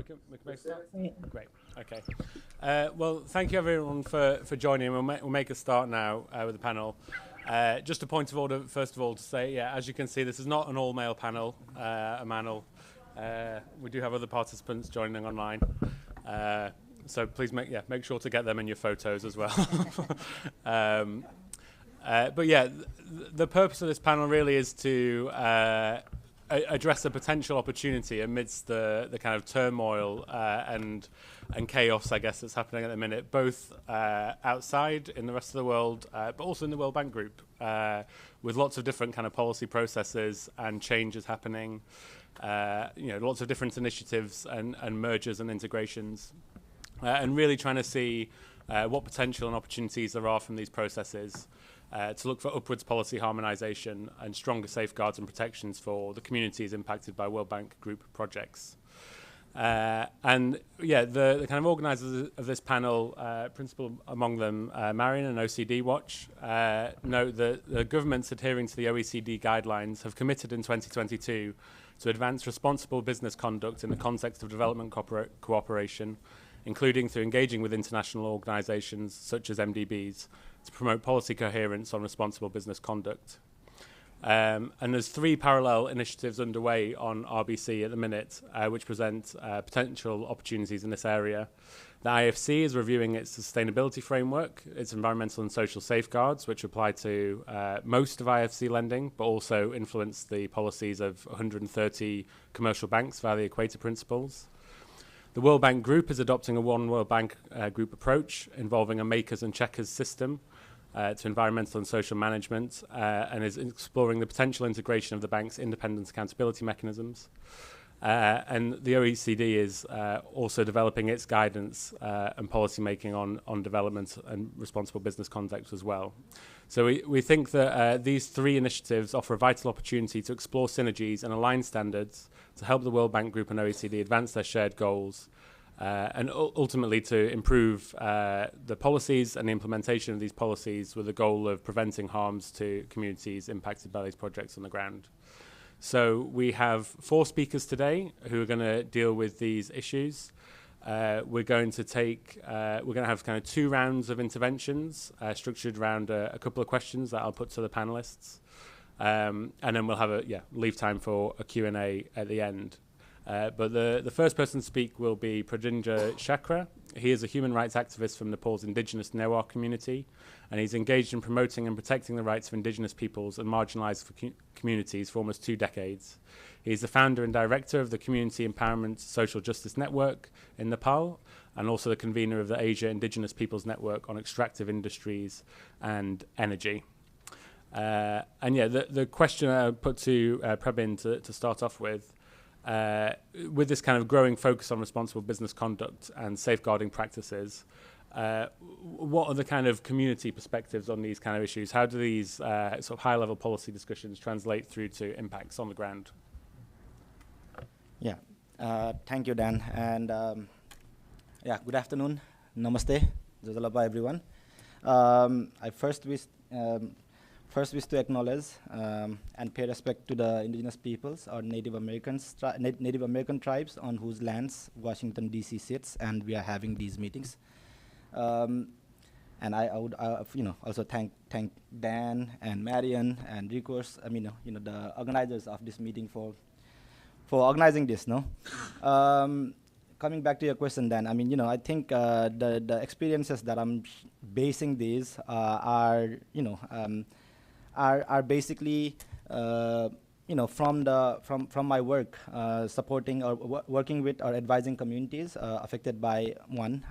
can make a start? Great. Okay. Well, thank you everyone for joining. We'll make a start now with the panel. Just a point of order, first of all, to say, yeah, as you can see, this is not an all-male panel, we do have other participants joining online. So please make sure to get them in your photos as well. But yeah, the purpose of this panel really is to address a potential opportunity amidst the kind of turmoil and chaos, I guess, that's happening at the minute, both outside in the rest of the world, but also in the World Bank Group, with lots of different kind of policy processes and changes happening, lots of different initiatives and mergers and integrations, and really trying to see what potential and opportunities there are from these processes. To look for upwards policy harmonisation and stronger safeguards and protections for the communities impacted by World Bank Group projects. And yeah, the kind of organisers of this panel, principal among them, Marian and OECD Watch, note that the governments adhering to the OECD guidelines have committed in 2022 to advance responsible business conduct in the context of development cooperation, including through engaging with international organisations such as MDBs to promote policy coherence on responsible business conduct. And there's 3 parallel initiatives underway on RBC at the minute, which present potential opportunities in this area. The IFC is reviewing its sustainability framework, its environmental and social safeguards, which apply to most of IFC lending, but also influence the policies of 130 commercial banks via the Equator Principles. The World Bank Group is adopting a One World Bank Group approach involving a makers and checkers system to environmental and social management, and is exploring the potential integration of the bank's independent accountability mechanisms. And the OECD is also developing its guidance and policy making on development and responsible business conduct as well. So we think that these 3 initiatives offer a vital opportunity to explore synergies and align standards to help the World Bank Group and OECD advance their shared goals, and ultimately to improve the policies and the implementation of these policies with the goal of preventing harms to communities impacted by these projects on the ground. So we have 4 speakers today who are going to deal with these issues. We're going to have kind of 2 rounds of interventions structured around a couple of questions that I'll put to the panelists. And then we'll have leave time for a Q&A at the end. But the first person to speak will be Prabin Shakya. He is a human rights activist from Nepal's Indigenous Newar community, and he's engaged in promoting and protecting the rights of Indigenous peoples and marginalized communities for almost 2 decades. He's the founder and director of the Community Empowerment Social Justice Network in Nepal, and also the convener of the Asia Indigenous Peoples Network on Extractive Industries and Energy. And yeah, the question I put to Prabin to start off with this kind of growing focus on responsible business conduct and safeguarding practices, what are the kind of community perspectives on these kind of issues? How do these sort of high-level policy discussions translate through to impacts on the ground? Yeah, thank you, Dan. And good afternoon. Namaste. Jajalapa, everyone. I first wish to acknowledge and pay respect to the Indigenous peoples or Native American tribes on whose lands Washington, D.C. sits, and we are having these meetings. And I would also thank Dan and Marian and Recourse, the organizers of this meeting for organizing this. Coming back to your question, Dan, I think the experiences that I'm basing these are basically from my work supporting or working with or advising communities affected by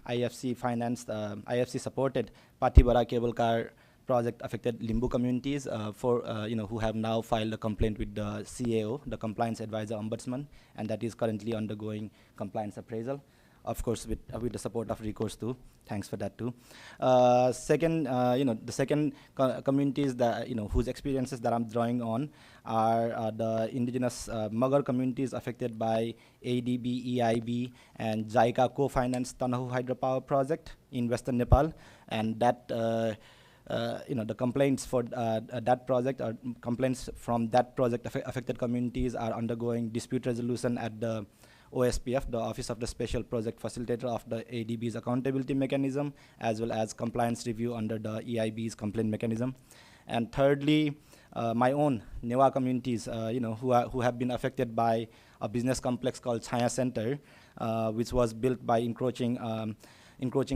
IFC supported Patibara cable car project affected Limbu communities who have now filed a complaint with the CAO, the Compliance Advisor Ombudsman, and that is currently undergoing compliance appraisal, of course with the support of Recourse too. Thanks for that too. The second communities that whose experiences that I'm drawing on are the Indigenous Magar communities affected by ADB, EIB, and JICA co-financed Tanahu hydropower project in Western Nepal, and that the complaints for that project or complaints from that project affected communities are undergoing dispute resolution at the OSPF, the Office of the Special Project Facilitator of the ADB's accountability mechanism, as well as compliance review under the EIB's complaint mechanism. And thirdly, my own Newa communities, who have been affected by a business complex called Shakya Center, which was built by encroaching a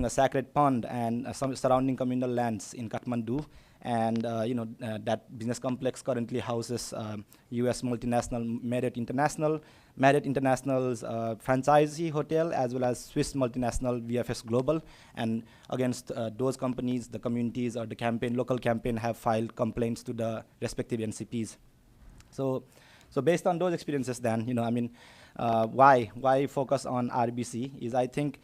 sacred pond and some surrounding communal lands in Kathmandu. And that business complex currently houses U.S. multinational Marriott International's franchisee hotel, as well as Swiss multinational VFS Global. And against those companies, the communities or the local campaign have filed complaints to the respective NCPs. So based on those experiences, then why focus on RBC is, I think,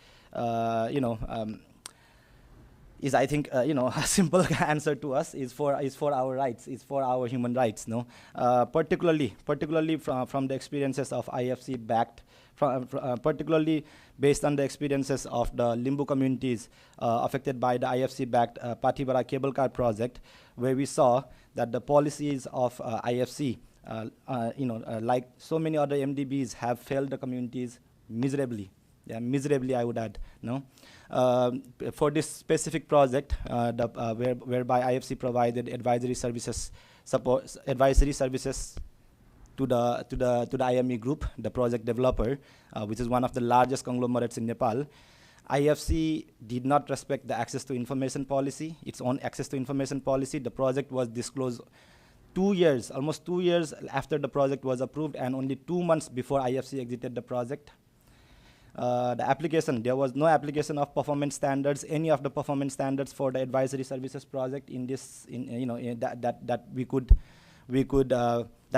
a simple answer to us is for our rights, is for our human rights, particularly from the experiences of IFC backed, particularly based on the experiences of the Limbu communities affected by the IFC backed Patibara cable car project, where we saw that the policies of IFC, like so many other MDBs, have failed the communities miserably. Yeah, miserably, I would add. For this specific project, whereby IFC provided advisory services to the IME group, the project developer, which is one of the largest conglomerates in Nepal. IFC did not respect the access to information policy, its own access to information policy. The project was disclosed almost 2 years after the project was approved, and only 2 months before IFC exited the project. There was no application of performance standards, any of the performance standards for the advisory services project that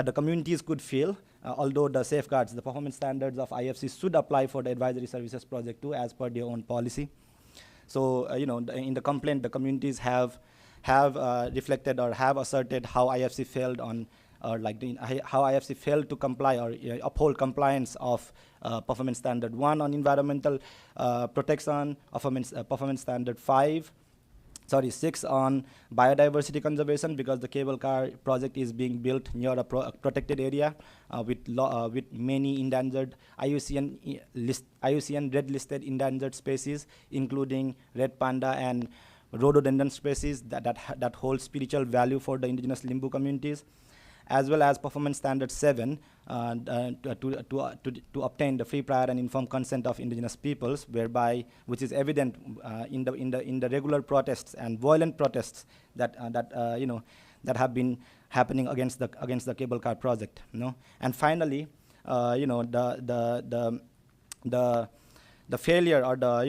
the communities could feel, although the safeguards, the performance standards of IFC should apply for the advisory services project too, as per their own policy. So, in the complaint, the communities have reflected or have asserted how IFC failed on, how IFC failed to comply or uphold compliance of performance standard 1 on environmental protection, performance standard 6 on biodiversity conservation, because the cable car project is being built near a protected area with many endangered IUCN red listed endangered species, including red panda and rhododendron species that hold spiritual value for the indigenous Limbu communities, as well as performance standard 7 to obtain the free, prior, and informed consent of indigenous peoples, which is evident in the regular protests and violent protests that have been happening against the cable car project. And finally, the failure or why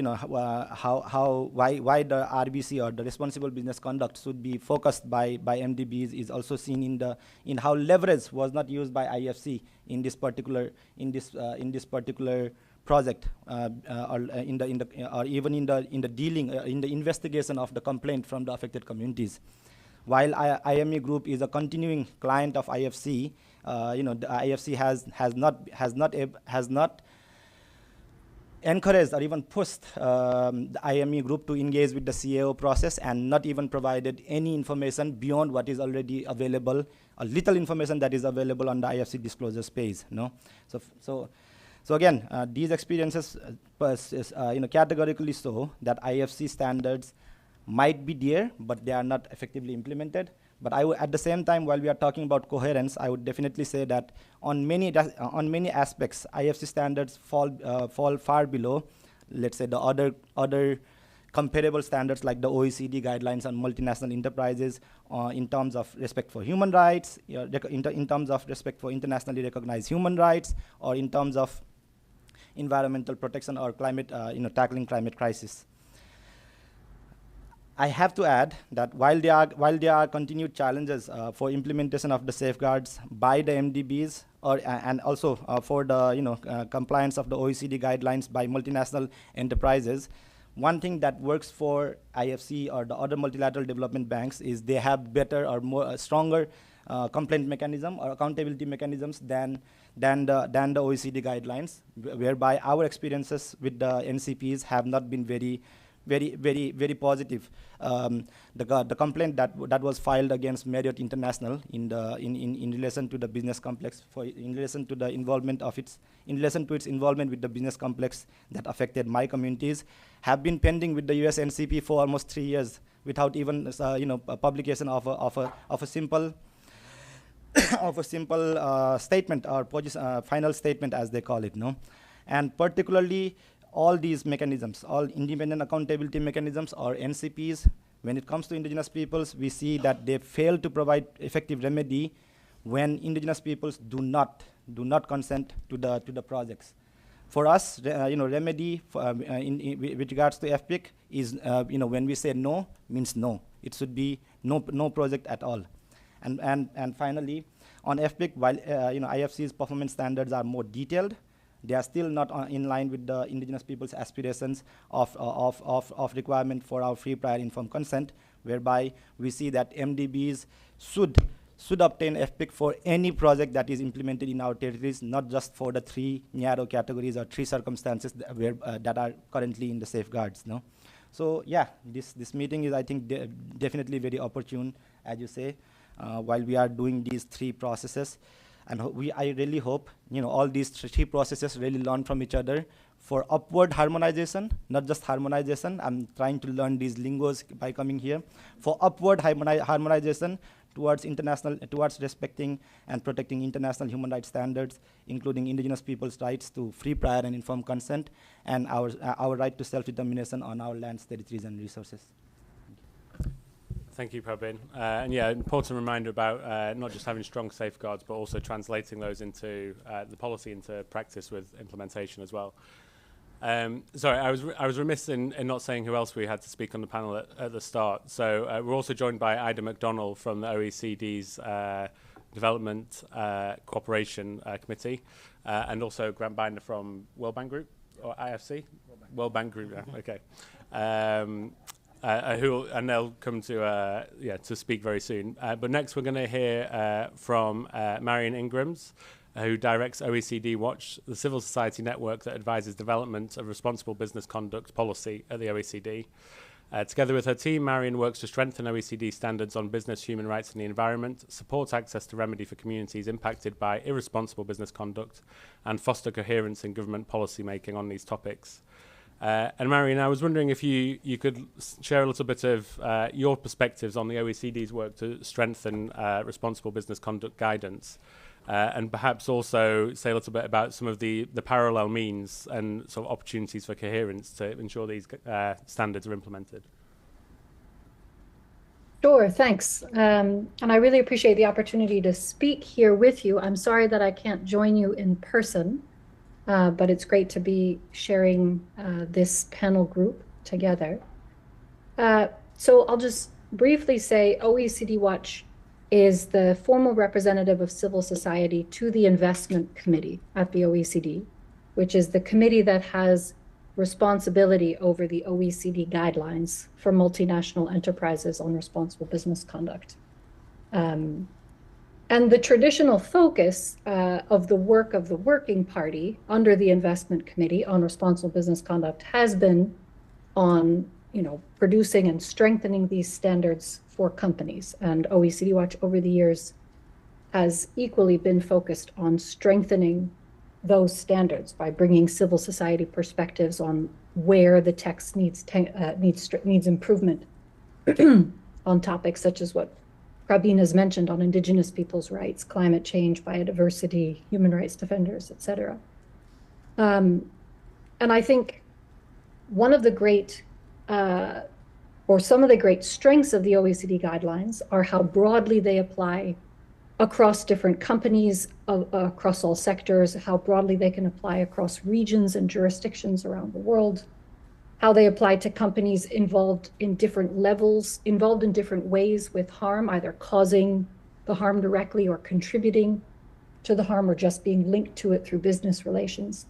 the RBC or the responsible business conduct should be focused by MDBs is also seen in how leverage was not used by IFC in this particular project, or even in the investigation of the complaint from the affected communities. While IME Group is a continuing client of IFC, the IFC has not encouraged or even pushed the IME Group to engage with the CAO process, and not even provided any information beyond what is already available, a little information that is available on the IFC disclosure space. So again, these experiences categorically show that IFC standards might be there, but they are not effectively implemented. But at the same time, while we are talking about coherence, I would definitely say that on many aspects, IFC standards fall far below, let's say, the other comparable standards like the OECD guidelines on multinational enterprises, in terms of respect for human rights, in terms of respect for internationally recognized human rights, or in terms of environmental protection or climate, tackling climate crisis. I have to add that while there are continued challenges for implementation of the safeguards by the MDBs, and also for the compliance of the OECD guidelines by multinational enterprises, one thing that works for IFC or the other multilateral development banks is they have better or more stronger complaint mechanism or accountability mechanisms than the OECD guidelines, whereby our experiences with the NCPs have not been very very positive. The complaint that was filed against Marriott International in relation to the business complex, in relation to its involvement with the business complex that affected my communities, have been pending with the US NCP for almost 3 years without even a publication of a simple statement or final statement, as they call it, no? And particularly all these mechanisms, all independent accountability mechanisms or NCPs, when it comes to indigenous peoples, we see that they fail to provide effective remedy when indigenous peoples do not consent to the projects. For us, remedy with regards to FPIC is, when we say no, means no. It should be no project at all. And finally, on FPIC, while IFC's performance standards are more detailed, they are still not in line with the indigenous people's aspirations of requirement for our free, prior, informed consent, whereby we see that MDBs should obtain FPIC for any project that is implemented in our territories, not just for the 3 narrow categories or 3 circumstances that are currently in the safeguards. No, so yeah, this meeting is, I think, definitely very opportune, as you say, while we are doing these 3 processes. And I really hope all these 3 processes really learn from each other for upward harmonization, not just harmonization. I'm trying to learn these lingos by coming here. For upward harmonization towards respecting and protecting international human rights standards, including indigenous people's rights to free, prior, and informed consent, and our right to self-determination on our lands, territories, and resources. Thank you, Prabin. And yeah, important reminder about not just having strong safeguards, but also translating those into the policy into practice with implementation as well. Sorry, I was remiss in not saying who else we had to speak on the panel at the start. So we're also joined by Ida McDonnell from the OECD's Development Cooperation Committee, and also Grant Binder from World Bank Group, or IFC? World Bank Group, yeah, okay. And they'll come to speak very soon. But next we're going to hear from Marian Ingrams, who directs OECD Watch, the civil society network that advises development of responsible business conduct policy at the OECD. Together with her team, Marian works to strengthen OECD standards on business, human rights and the environment, support access to remedy for communities impacted by irresponsible business conduct, and foster coherence in government policy making on these topics. And Marian, I was wondering if you could share a little bit of your perspectives on the OECD's work to strengthen responsible business conduct guidance, and perhaps also say a little bit about some of the parallel means and sort of opportunities for coherence to ensure these standards are implemented. Sure, thanks. And I really appreciate the opportunity to speak here with you. I'm sorry that I can't join you in person. But it's great to be sharing this panel group together. So I'll just briefly say OECD Watch is the formal representative of civil society to the Investment Committee at the OECD, which is the committee that has responsibility over the OECD guidelines for multinational enterprises on responsible business conduct. And the traditional focus of the work of the Working Party under the Investment Committee on Responsible Business Conduct has been on, producing and strengthening these standards for companies. And OECD Watch over the years has equally been focused on strengthening those standards by bringing civil society perspectives on where the text needs improvement on topics such as what Prabin has mentioned on Indigenous people's rights, climate change, biodiversity, human rights defenders, et cetera. And I think one of the great, or some of the great strengths of the OECD guidelines are how broadly they apply across different companies, across all sectors, how broadly they can apply across regions and jurisdictions around the world, how they apply to companies involved in different levels, involved in different ways with harm, either causing the harm directly or contributing to the harm or just being linked to it through business relations.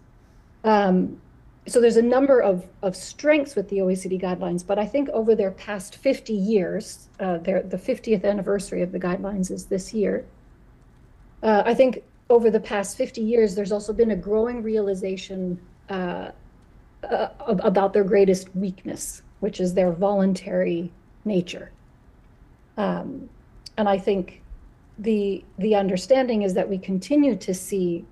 So there's a number of strengths with the OECD guidelines, but I think over their past 50 years, the 50th anniversary of the guidelines is this year. I think over the past 50 years, there's also been a growing realization about their greatest weakness which is their voluntary nature. And I think the understanding is that we continue to see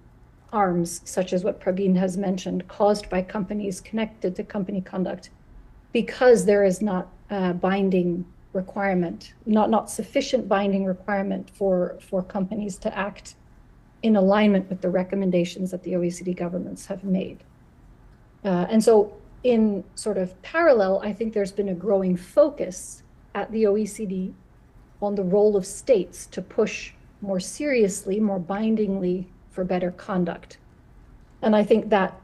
harms, such as what Prabin has mentioned, caused by companies connected to company conduct, because there is not a binding requirement, not sufficient binding requirement for companies to act in alignment with the recommendations that the OECD governments have made. And so in sort of parallel, I think there's been a growing focus at the OECD on the role of states to push more seriously, more bindingly for better conduct. And I think that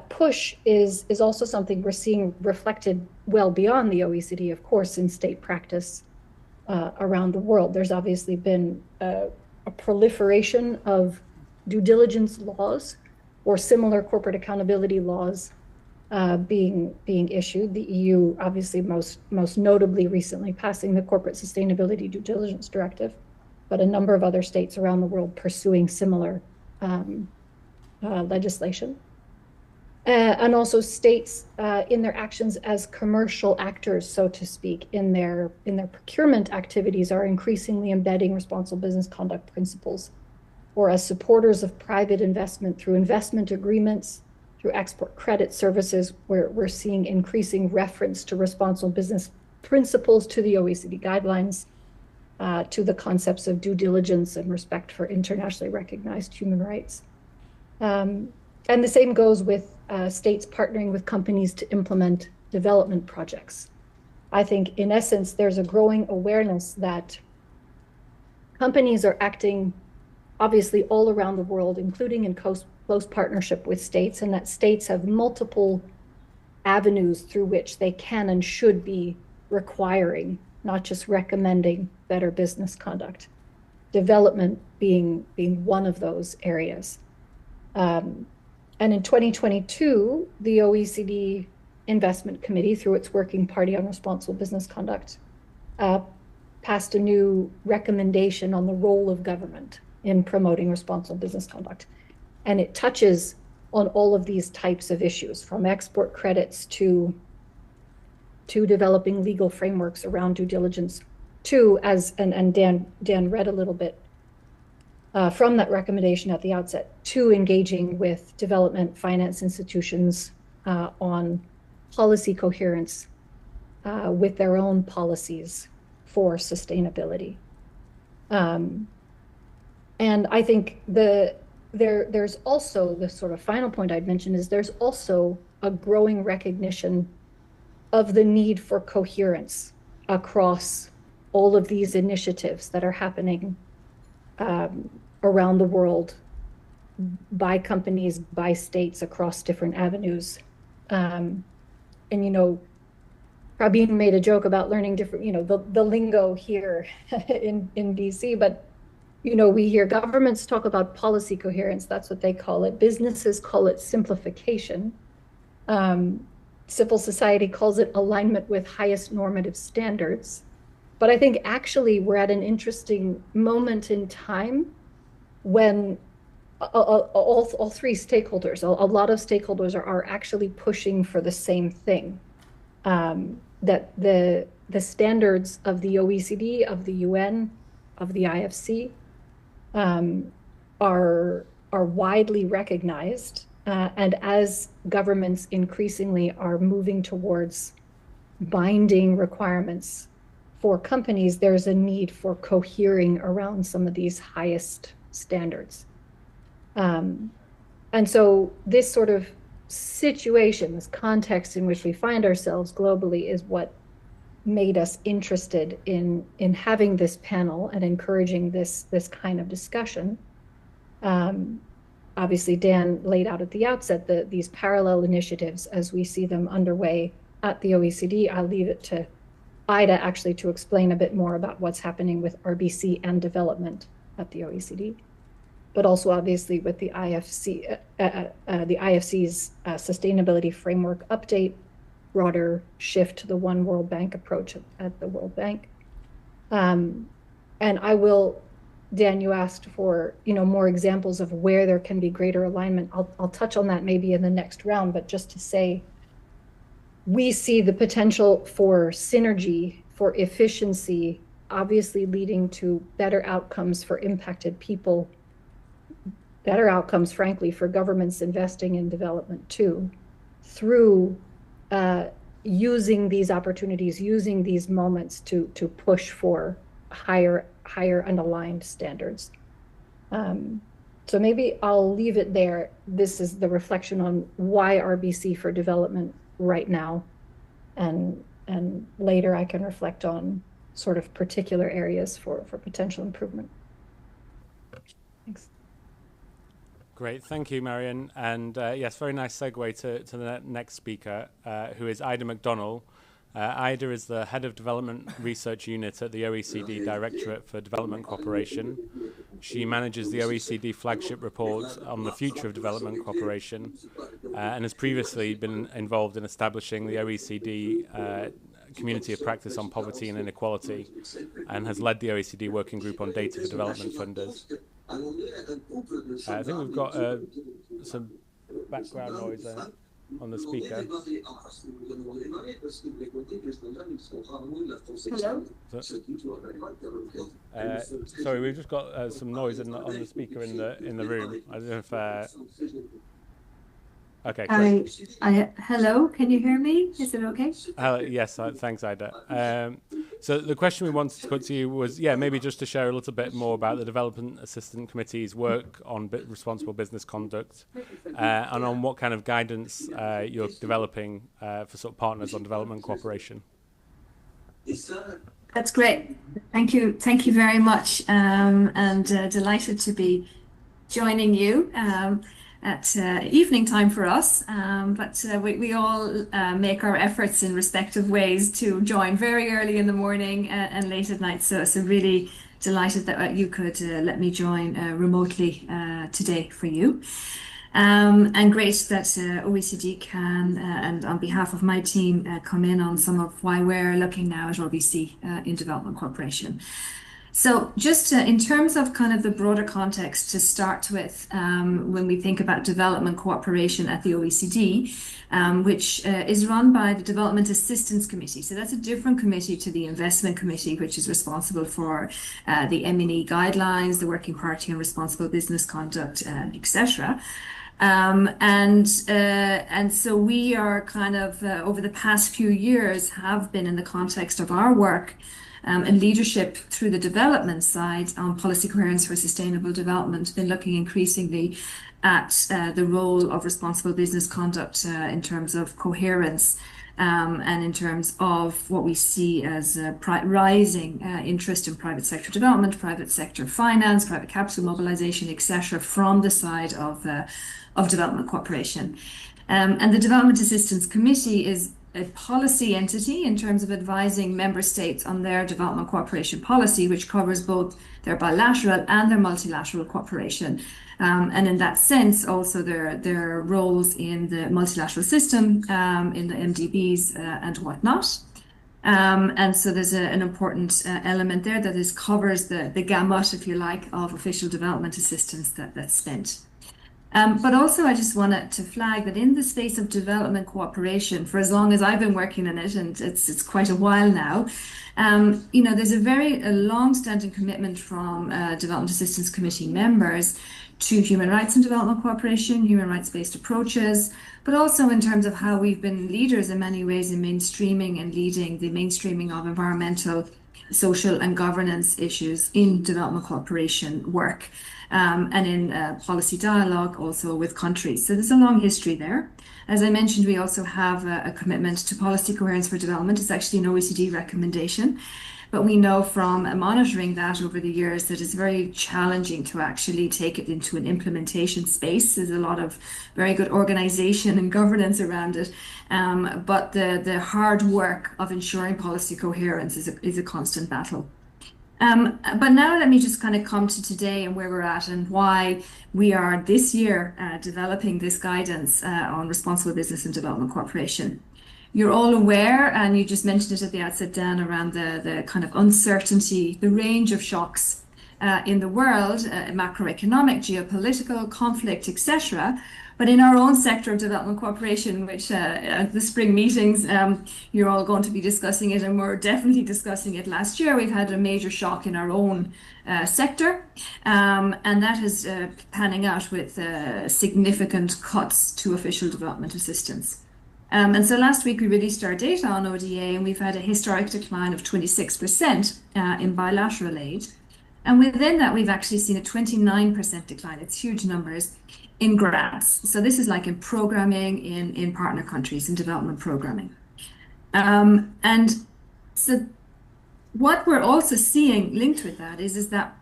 push is also something we're seeing reflected well beyond the OECD, of course, in state practice around the world. There's obviously been a proliferation of due diligence laws or similar corporate accountability laws being issued. The EU, obviously, most notably recently passing the Corporate Sustainability Due Diligence Directive, but a number of other states around the world pursuing similar legislation. And also states in their actions as commercial actors, so to speak, in their procurement activities are increasingly embedding responsible business conduct principles, or as supporters of private investment through investment agreements, through export credit services, where we're seeing increasing reference to responsible business principles, to the OECD guidelines, to the concepts of due diligence and respect for internationally recognized human rights. And the same goes with states partnering with companies to implement development projects. I think, in essence, there's a growing awareness that companies are acting, obviously, all around the world, including in close partnership with states, and that states have multiple avenues through which they can and should be requiring, not just recommending, better business conduct. Development being one of those areas. And in 2022, the OECD Investment Committee, through its Working Party on Responsible Business Conduct, passed a new recommendation on the role of government in promoting responsible business conduct. And it touches on all of these types of issues, from export credits to developing legal frameworks around due diligence, and Dan read a little bit from that recommendation at the outset, to engaging with development finance institutions on policy coherence with their own policies for sustainability. And I think there's also the sort of final point I'd mention is there's also a growing recognition of the need for coherence across all of these initiatives that are happening around the world by companies, by states, across different avenues. And, Prabin made a joke about learning different, the lingo here in DC, but, we hear governments talk about policy coherence. That's what they call it. Businesses call it simplification. Civil society calls it alignment with highest normative standards. But I think actually we're at an interesting moment in time when all three stakeholders, a lot of stakeholders are actually pushing for the same thing, that the standards of the OECD, of the UN, of the IFC are widely recognized. And as governments increasingly are moving towards binding requirements for companies, there's a need for cohering around some of these highest standards. And so this sort of situation, this context in which we find ourselves globally, is what made us interested in having this panel and encouraging this kind of discussion. Obviously, Dan laid out at the outset these parallel initiatives as we see them underway at the OECD. I'll leave it to Ida actually to explain a bit more about what's happening with RBC and development at the OECD, but also obviously with the IFC, the IFC's sustainability framework update, broader shift to the One World Bank approach at the World Bank. And I will, Dan, you asked for more examples of where there can be greater alignment. I'll touch on that maybe in the next round, but just to say, we see the potential for synergy, for efficiency, obviously leading to better outcomes for impacted people, better outcomes, frankly, for governments investing in development too, through using these opportunities, using these moments to push for higher and aligned standards. So maybe I'll leave it there. This is the reflection on why RBC for development right now, and later I can reflect on sort of particular areas for potential improvement. Thanks. Great, thank you, Marian. And yes, very nice segue to the next speaker, who is Ida McDonnell. Ida is the Head of Development Research Unit at the OECD Directorate for Development Cooperation. She manages the OECD flagship report on the future of development cooperation, and has previously been involved in establishing the OECD Community of Practice on Poverty and Inequality, and has led the OECD Working Group on Data for Development Funders. I think we've got some background noise on the speaker. Hello? Sorry, we've just got some noise on the speaker in the room. I don't know if... Okay. Hello, can you hear me? Is it okay? Yes, thanks, Ida. So the question we wanted to put to you was, maybe just to share a little bit more about the Development Assistance Committee's work on responsible business conduct, and on what kind of guidance you're developing for sort of partners on development cooperation. That's great. Thank you very much, and delighted to be joining you at evening time for us, but we all make our efforts in respective ways to join very early in the morning and late at night. So really delighted that you could let me join remotely today for you. And great that OECD can, and on behalf of my team, come in on some of why we're looking now at RBC in development cooperation. So just in terms of kind of the broader context to start with, when we think about development cooperation at the OECD, which is run by the Development Assistance Committee. So that's a different committee to the Investment Committee, which is responsible for the M&E guidelines, the Working Party on Responsible Business Conduct, etc. And so we are kind of, over the past few years, have been in the context of our work and leadership through the development side on policy coherence for sustainable development, been looking increasingly at the role of responsible business conduct in terms of coherence and in terms of what we see as rising interest in private sector development, private sector finance, private capital mobilization, etc., from the side of development cooperation. And the Development Assistance Committee is a policy entity in terms of advising member states on their development cooperation policy, which covers both their bilateral and their multilateral cooperation. And in that sense, also their roles in the multilateral system, in the MDBs and whatnot. And so there's an important element there that covers the gamut, if you like, of official development assistance that's spent. But also I just wanted to flag that in the space of development cooperation, for as long as I've been working in it, and it's quite a while now, there's a long-standing commitment from Development Assistance Committee members to human rights and development cooperation, human rights-based approaches, but also in terms of how we've been leaders in many ways in mainstreaming and leading the mainstreaming of environmental, social and governance issues in development cooperation work. And in policy dialogue also with countries. So there's a long history there. As I mentioned, we also have a commitment to policy coherence for development. It's actually an OECD recommendation, but we know from monitoring that over the years that it's very challenging to actually take it into an implementation space. There's a lot of very good organization and governance around it, but the hard work of ensuring policy coherence is a constant battle. But now let me just kind of come to today and where we're at and why we are this year developing this guidance on responsible business and development cooperation. You're all aware, and you just mentioned it at the outset, Dan, around the kind of uncertainty, the range of shocks in the world, macroeconomic, geopolitical, conflict, etc., But in our own sector of development cooperation, which at the spring meetings, you're all going to be discussing it, and we're definitely discussing it last year, we've had a major shock in our own sector, and that is panning out with significant cuts to official development assistance. And so last week we released our data on ODA, and we've had a historic decline of 26% in bilateral aid. And within that, we've actually seen a 29% decline. It's huge numbers in grants. So this is like in programming in partner countries, in development programming. And so what we're also seeing linked with that is that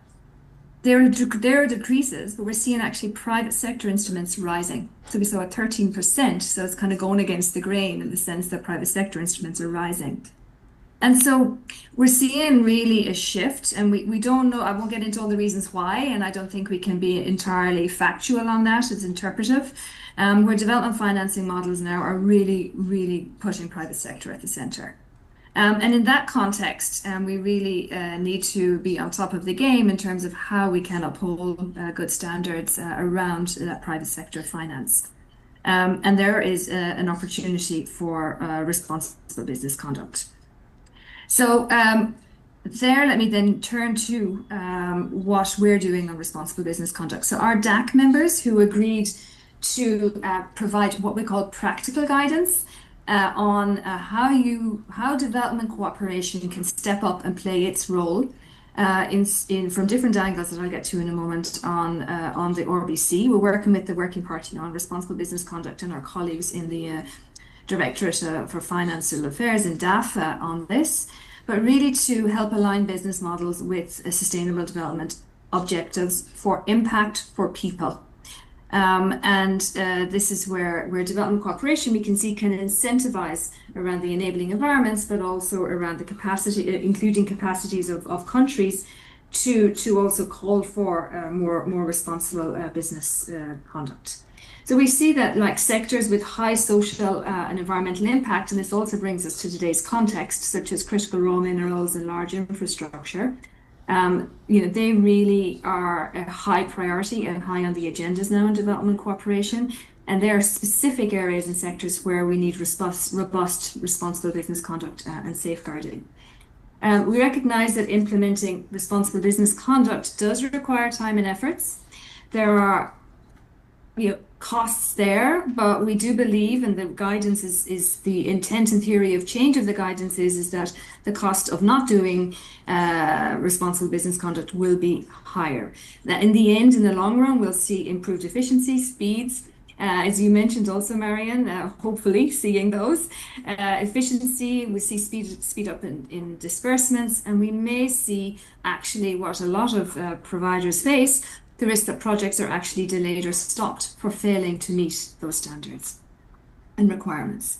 there are decreases, but we're seeing actually private sector instruments rising. So we saw a 13%, so it's kind of going against the grain in the sense that private sector instruments are rising. And so we're seeing really a shift, and we don't know, I won't get into all the reasons why, and I don't think we can be entirely factual on that, it's interpretive, where development financing models now are really, really putting private sector at the center. And in that context, we really need to be on top of the game in terms of how we can uphold good standards around that private sector finance. And there is an opportunity for responsible business conduct. So there, let me then turn to what we're doing on responsible business conduct. So our DAC members who agreed to provide what we call practical guidance on how development cooperation can step up and play its role from different angles that I'll get to in a moment on the RBC. We're working with the Working Party on Responsible Business Conduct and our colleagues in the Directorate for Financial Affairs in DAF on this, but really to help align business models with sustainable development objectives for impact for people. This is where development cooperation we can see can incentivize around the enabling environments, but also around the capacity, including capacities of countries to also call for more responsible business conduct. So we see that like sectors with high social and environmental impact, and this also brings us to today's context, such as critical raw minerals and large infrastructure, they really are a high priority and high on the agendas now in development cooperation. And there are specific areas and sectors where we need robust, responsible business conduct and safeguarding. We recognize that implementing responsible business conduct does require time and efforts. There are costs there, but we do believe, and the guidance is the intent and theory of change of the guidance is that the cost of not doing responsible business conduct will be higher. That in the end, in the long run, we'll see improved efficiency, speeds, as you mentioned also, Marian, hopefully seeing those. Efficiency, we see speed up in disbursements, and we may see actually what a lot of providers face, the risk that projects are actually delayed or stopped for failing to meet those standards and requirements.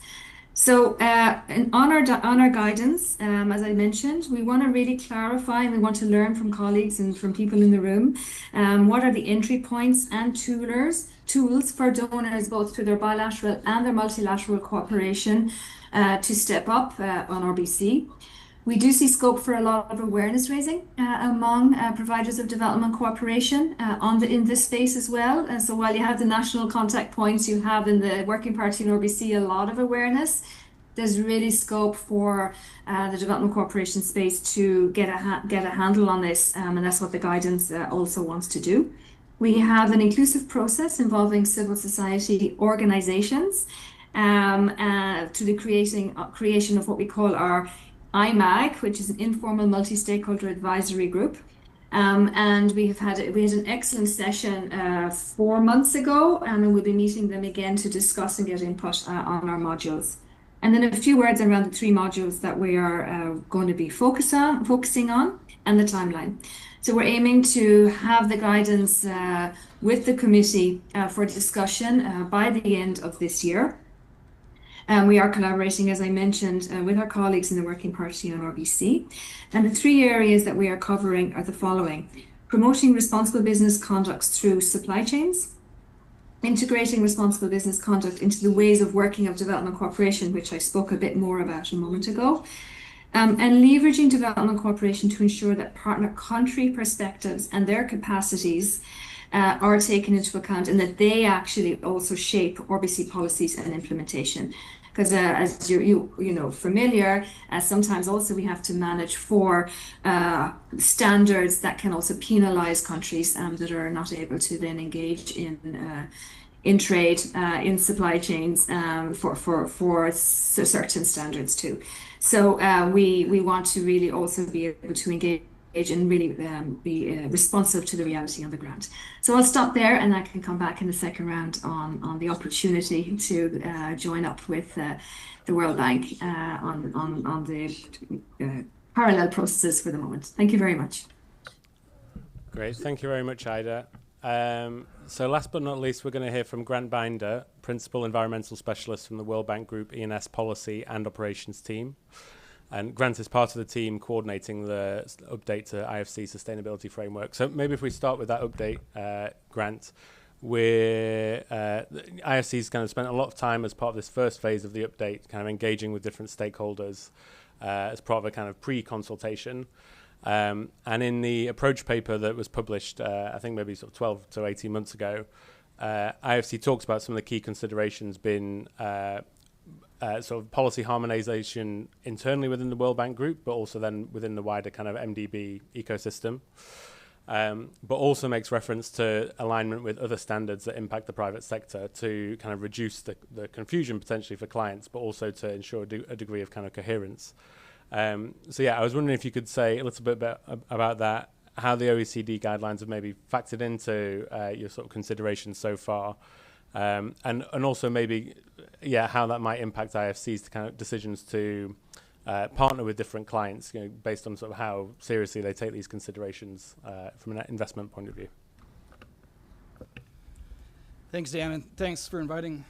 So on our guidance, as I mentioned, we want to really clarify, and we want to learn from colleagues and from people in the room, what are the entry points and tools for donors, both through their bilateral and their multilateral cooperation to step up on RBC. We do see scope for a lot of awareness raising among providers of development cooperation in this space as well. And so while you have the national contact points, you have in the Working Party in RBC a lot of awareness. There's really scope for the development cooperation space to get a handle on this, and that's what the guidance also wants to do. We have an inclusive process involving civil society organizations to the creation of what we call our IMAG, which is an informal multi-stakeholder advisory group. And we had an excellent session 4 months ago, and we'll be meeting them again to discuss and get input on our modules. And then a few words around the 3 modules that we are going to be focusing on and the timeline. So we're aiming to have the guidance with the committee for discussion by the end of this year. We are collaborating, as I mentioned, with our colleagues in the Working Party on RBC. And the 3 areas that we are covering are the following: promoting responsible business conduct through supply chains, integrating responsible business conduct into the ways of working of development cooperation, which I spoke a bit more about a moment ago, and leveraging development cooperation to ensure that partner country perspectives and their capacities are taken into account and that they actually also shape RBC policies and implementation. Because as you know familiar, sometimes also we have to manage for standards that can also penalize countries that are not able to then engage in trade, in supply chains for certain standards too. So we want to really also be able to engage and really be responsive to the reality on the ground. So I'll stop there and I can come back in the second round on the opportunity to join up with the World Bank on the parallel processes for the moment. Thank you very much. Great, thank you very much, Ida. So last but not least, we're going to hear from Grant Binder, Principal Environmental Specialist from the World Bank Group E&S Policy and Operations team. And Grant is part of the team coordinating the update to IFC Sustainability Framework. So maybe if we start with that update, Grant, IFC's kind of spent a lot of time as part of this first phase of the update, kind of engaging with different stakeholders as part of a kind of pre-consultation. And in the approach paper that was published, I think maybe sort of 12 to 18 months ago, IFC talks about some of the key considerations being sort of policy harmonization internally within the World Bank Group, but also then within the wider kind of MDB ecosystem. But also makes reference to alignment with other standards that impact the private sector to kind of reduce the confusion potentially for clients, but also to ensure a degree of kind of coherence. So yeah, I was wondering if you could say a little bit about that, how the OECD guidelines have maybe factored into your sort of considerations so far, and also maybe, yeah, how that might impact IFC's kind of decisions to partner with different clients, you know, based on sort of how seriously they take these considerations from an investment point of view. Thanks, Dan, and thanks for inviting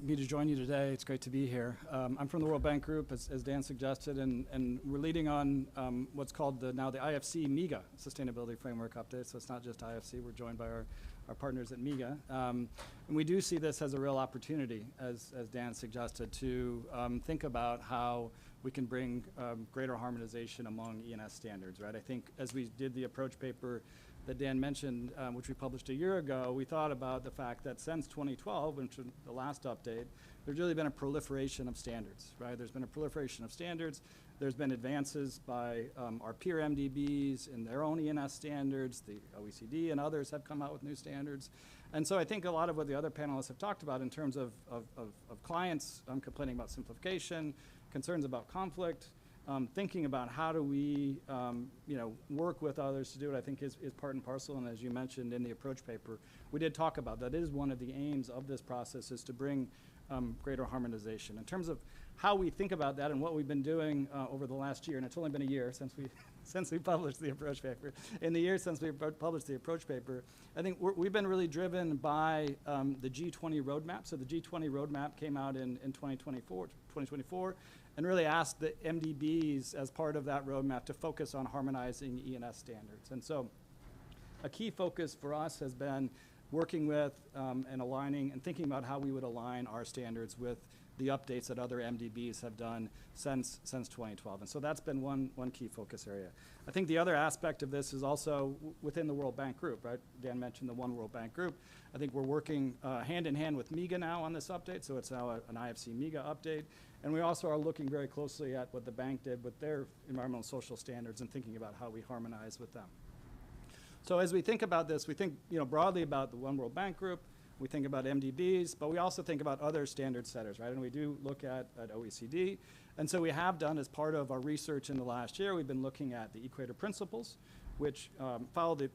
me to join you today. It's great to be here. I'm from the World Bank Group, as Dan suggested, and we're leading on what's called now the IFC MEGA Sustainability Framework Update. So it's not just IFC, we're joined by our partners at MEGA. And we do see this as a real opportunity, as Dan suggested, to think about how we can bring greater harmonization among E&S standards, right? I think as we did the approach paper that Dan mentioned, which we published a year ago, we thought about the fact that since 2012, which was the last update, there's really been a proliferation of standards, right? There's been a proliferation of standards. There's been advances by our peer MDBs in their own E&S standards. The OECD and others have come out with new standards. And so I think a lot of what the other panelists have talked about in terms of clients complaining about simplification, concerns about conflict, thinking about how do we work with others to do it, I think is part and parcel. And as you mentioned in the approach paper, we did talk about that. Is one of the aims of this process is to bring greater harmonization. In terms of how we think about that and what we've been doing over the last year, and it's only been a year since we published the approach paper. In the year since we published the approach paper, I think we've been really driven by the G20 roadmap. So the G20 roadmap came out in 2024, and really asked the MDBs as part of that roadmap to focus on harmonizing E&S standards. And so a key focus for us has been working with and aligning and thinking about how we would align our standards with the updates that other MDBs have done since 2012. And so that's been one key focus area. I think the other aspect of this is also within the World Bank Group, right? Dan mentioned the One World Bank Group. I think we're working hand in hand with MEGA now on this update, so it's now an IFC MEGA update. And we also are looking very closely at what the bank did with their environmental and social standards and thinking about how we harmonize with them. So as we think about this, we think broadly about the One World Bank Group, we think about MDBs, but we also think about other standard setters, right? And we do look at OECD. And so we have done, as part of our research in the last year, we've been looking at the Equator Principles, which follow the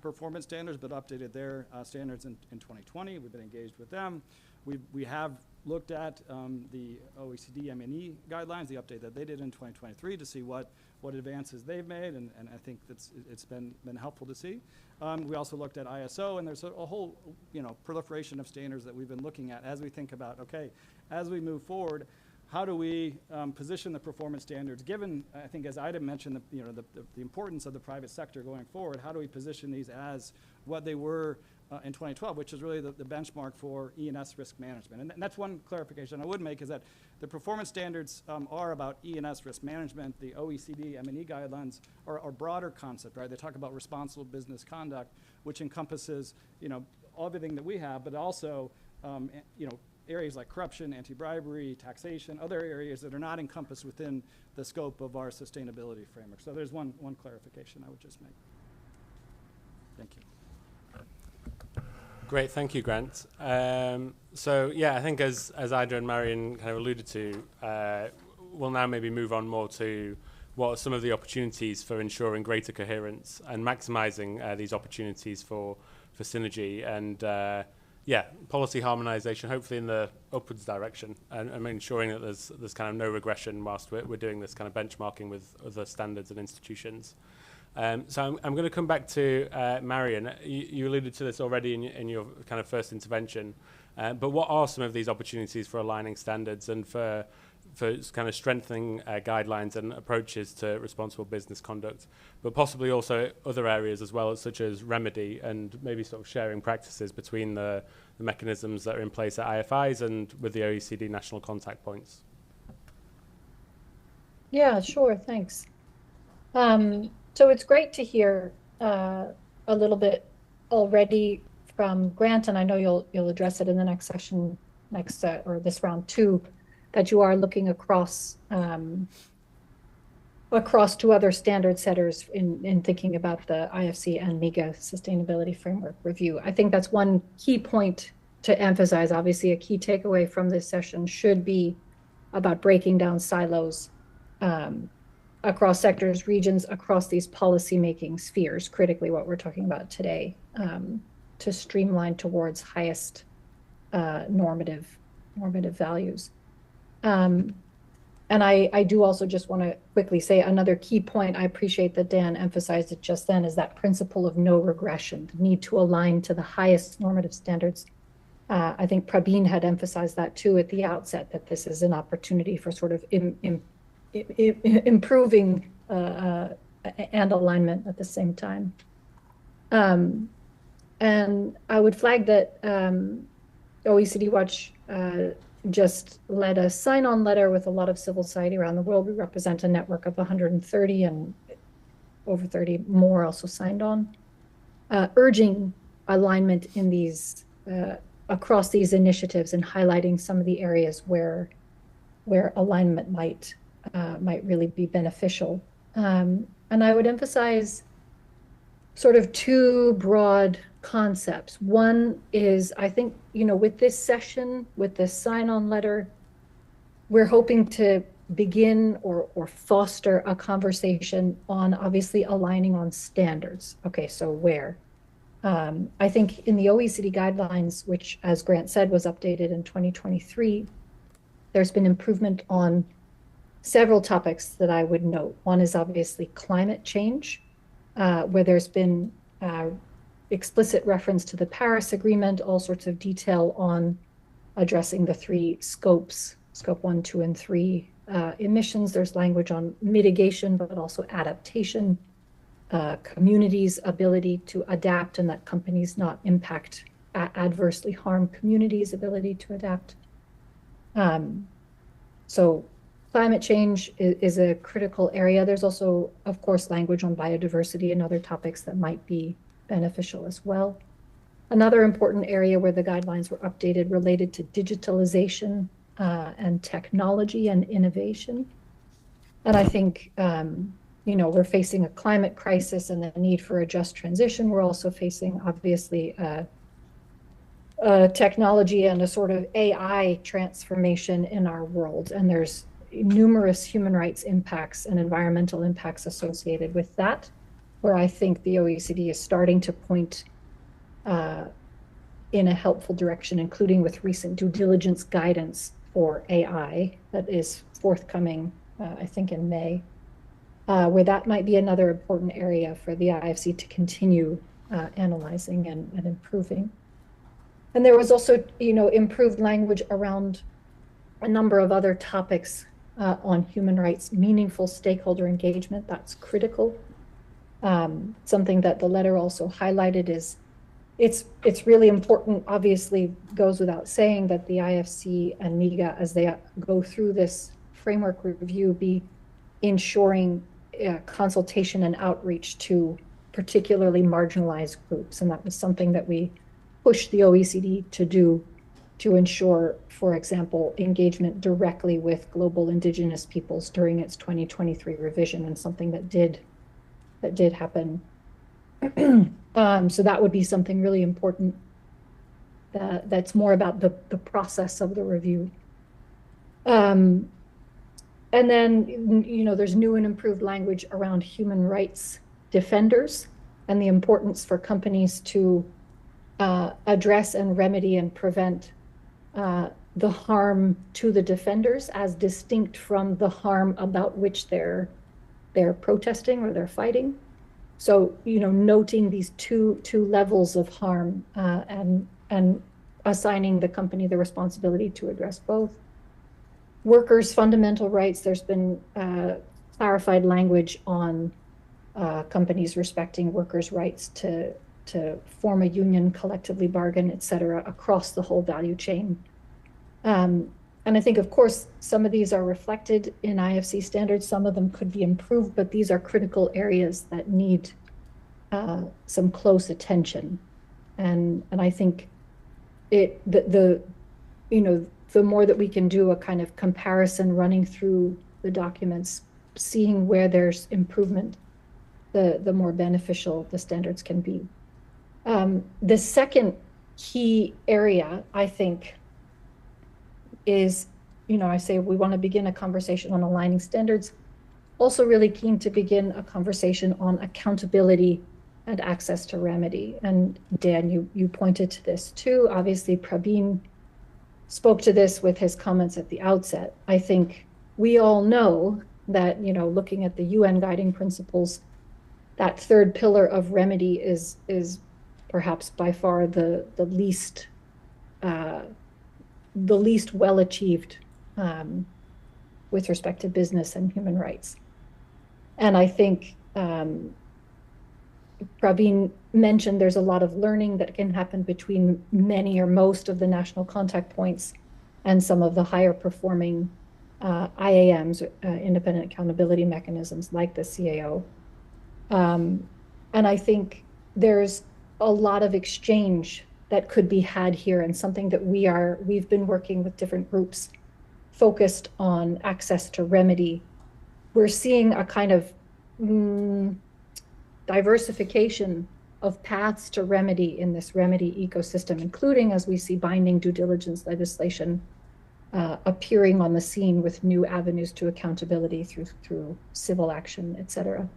performance standards, but updated their standards in 2020. We've been engaged with them. We have looked at the OECD M&E guidelines, the update that they did in 2023 to see what advances they've made, and I think it's been helpful to see. We also looked at ISO, and there's a whole proliferation of standards that we've been looking at as we think about, okay, as we move forward, how do we position the performance standards, given, I think as Ida mentioned, the importance of the private sector going forward, how do we position these as what they were in 2012, which is really the benchmark for E&S risk management. And that's one clarification I would make, is that the performance standards are about E&S risk management. The OECD M&E guidelines are a broader concept, right? They talk about responsible business conduct, which encompasses, everything that we have, but also, areas like corruption, anti-bribery, taxation, other areas that are not encompassed within the scope of our sustainability framework. So there's one clarification I would just make. Thank you. Great, thank you, Grant. So yeah, I think as Ida and Marian kind of alluded to, we'll now maybe move on more to what are some of the opportunities for ensuring greater coherence and maximizing these opportunities for synergy and policy harmonization, hopefully in the upwards direction, and ensuring that there's kind of no regression whilst we're doing this kind of benchmarking with other standards and institutions. So I'm going to come back to Marian. You alluded to this already in your kind of first intervention, but what are some of these opportunities for aligning standards and for kind of strengthening guidelines and approaches to responsible business conduct, but possibly also other areas as well, such as remedy and maybe sort of sharing practices between the mechanisms that are in place at IFIs and with the OECD national contact points? Yeah, sure, thanks. So it's great to hear a little bit already from Grant, and I know you'll address it in the next session, or this round too, that you are looking across to other standard setters in thinking about the IFC and MIGA sustainability framework review. I think that's one key point to emphasize. Obviously, a key takeaway from this session should be about breaking down silos across sectors, regions, across these policy-making spheres, critically what we're talking about today, to streamline towards highest normative values. And I do also just want to quickly say another key point. I appreciate that Dan emphasized it just then, is that principle of no regression, the need to align to the highest normative standards. I think Prabin had emphasized that too at the outset, that this is an opportunity for sort of improving and alignment at the same time. And I would flag that OECD Watch just led a sign-on letter with a lot of civil society around the world. We represent a network of 130, and over 30 more also signed on, urging alignment in these across these initiatives and highlighting some of the areas where alignment might really be beneficial. And I would emphasize sort of two broad concepts. One is, I think, with this session, with this sign-on letter, we're hoping to begin or foster a conversation on obviously aligning on standards. Okay, so where? I think in the OECD guidelines, which, as Grant said, was updated in 2023, there's been improvement on several topics that I would note. One is obviously climate change, where there's been explicit reference to the Paris Agreement, all sorts of detail on addressing the three scopes, scope 1, 2, and 3 emissions. There's language on mitigation, but also adaptation, communities' ability to adapt, and that companies not adversely harm communities' ability to adapt. So climate change is a critical area. There's also, of course, language on biodiversity and other topics that might be beneficial as well. Another important area where the guidelines were updated related to digitalization and technology and innovation. And I think, we're facing a climate crisis and the need for a just transition. We're also facing, obviously, technology and a sort of AI transformation in our world. And there's numerous human rights impacts and environmental impacts associated with that, where I think the OECD is starting to point in a helpful direction, including with recent due diligence guidance for AI that is forthcoming, I think in May, where that might be another important area for the IFC to continue analyzing and improving. And there was also, improved language around a number of other topics on human rights, meaningful stakeholder engagement. That's critical. Something that the letter also highlighted is it's really important, obviously goes without saying, that the IFC and MIGA, as they go through this framework review, be ensuring consultation and outreach to particularly marginalized groups. And that was something that we pushed the OECD to do, to ensure, for example, engagement directly with global Indigenous peoples during its 2023 revision, and something that did happen. So that would be something really important. That's more about the process of the review. And then, there's new and improved language around human rights defenders and the importance for companies to address and remedy and prevent the harm to the defenders as distinct from the harm about which they're protesting or they're fighting. So, noting these two levels of harm and assigning the company the responsibility to address both. Workers' fundamental rights, there's been clarified language on companies respecting workers' rights to form a union, collectively bargain, et cetera, across the whole value chain. And I think, of course, some of these are reflected in IFC standards. Some of them could be improved, but these are critical areas that need some close attention. And I think the more that we can do a kind of comparison running through the documents, seeing where there's improvement, the more beneficial the standards can be. The second key area, I think, is, I say we want to begin a conversation on aligning standards. Also really keen to begin a conversation on accountability and access to remedy. And Dan, you pointed to this too. Obviously, Prabin spoke to this with his comments at the outset. I think we all know that, looking at the UN guiding principles, that third pillar of remedy is perhaps by far the least well achieved with respect to business and human rights. And I think Prabin mentioned there's a lot of learning that can happen between many or most of the national contact points and some of the higher performing IAMs, independent accountability mechanisms like the CAO. And I think there's a lot of exchange that could be had here, and something that we've been working with different groups focused on access to remedy. We're seeing a kind of diversification of paths to remedy in this remedy ecosystem, including as we see binding due diligence legislation appearing on the scene with new avenues to accountability through civil action, et cetera.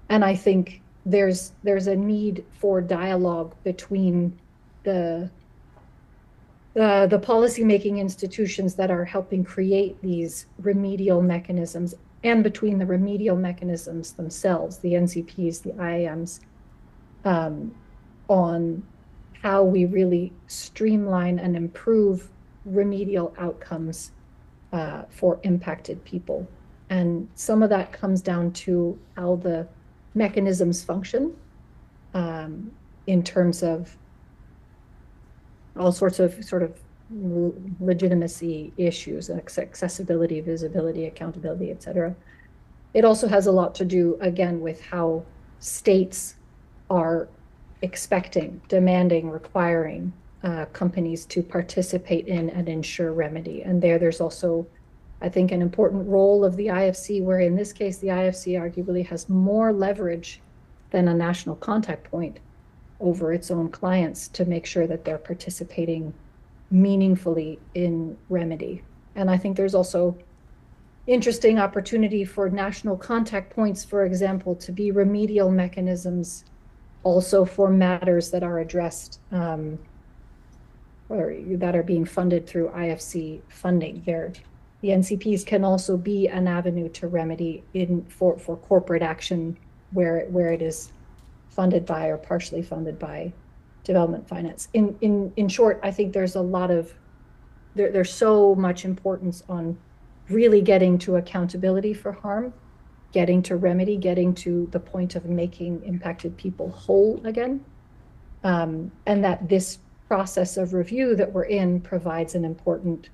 And I think there's a need for dialogue between the policymaking institutions that are helping create these remedial mechanisms, and between the remedial mechanisms themselves, the NCPs, the IAMs, on how we really streamline and improve remedial outcomes for impacted people. And some of that comes down to how the mechanisms function in terms of all sorts of sort of legitimacy issues, accessibility, visibility, accountability, et cetera. It also has a lot to do, again, with how states are expecting, demanding, requiring companies to participate in and ensure remedy. And there's also, I think, an important role of the IFC, where in this case, the IFC arguably has more leverage than a national contact point over its own clients to make sure that they're participating meaningfully in remedy. And I think there's also interesting opportunity for national contact points, for example, to be remedial mechanisms also for matters that are addressed or that are being funded through IFC funding. The NCPs can also be an avenue to remedy for corporate action where it is funded by or partially funded by development finance. In short, I think there's a lot of, there's so much importance on really getting to accountability for harm, getting to remedy, getting to the point of making impacted people whole again. and that this process of review that we're in provides an important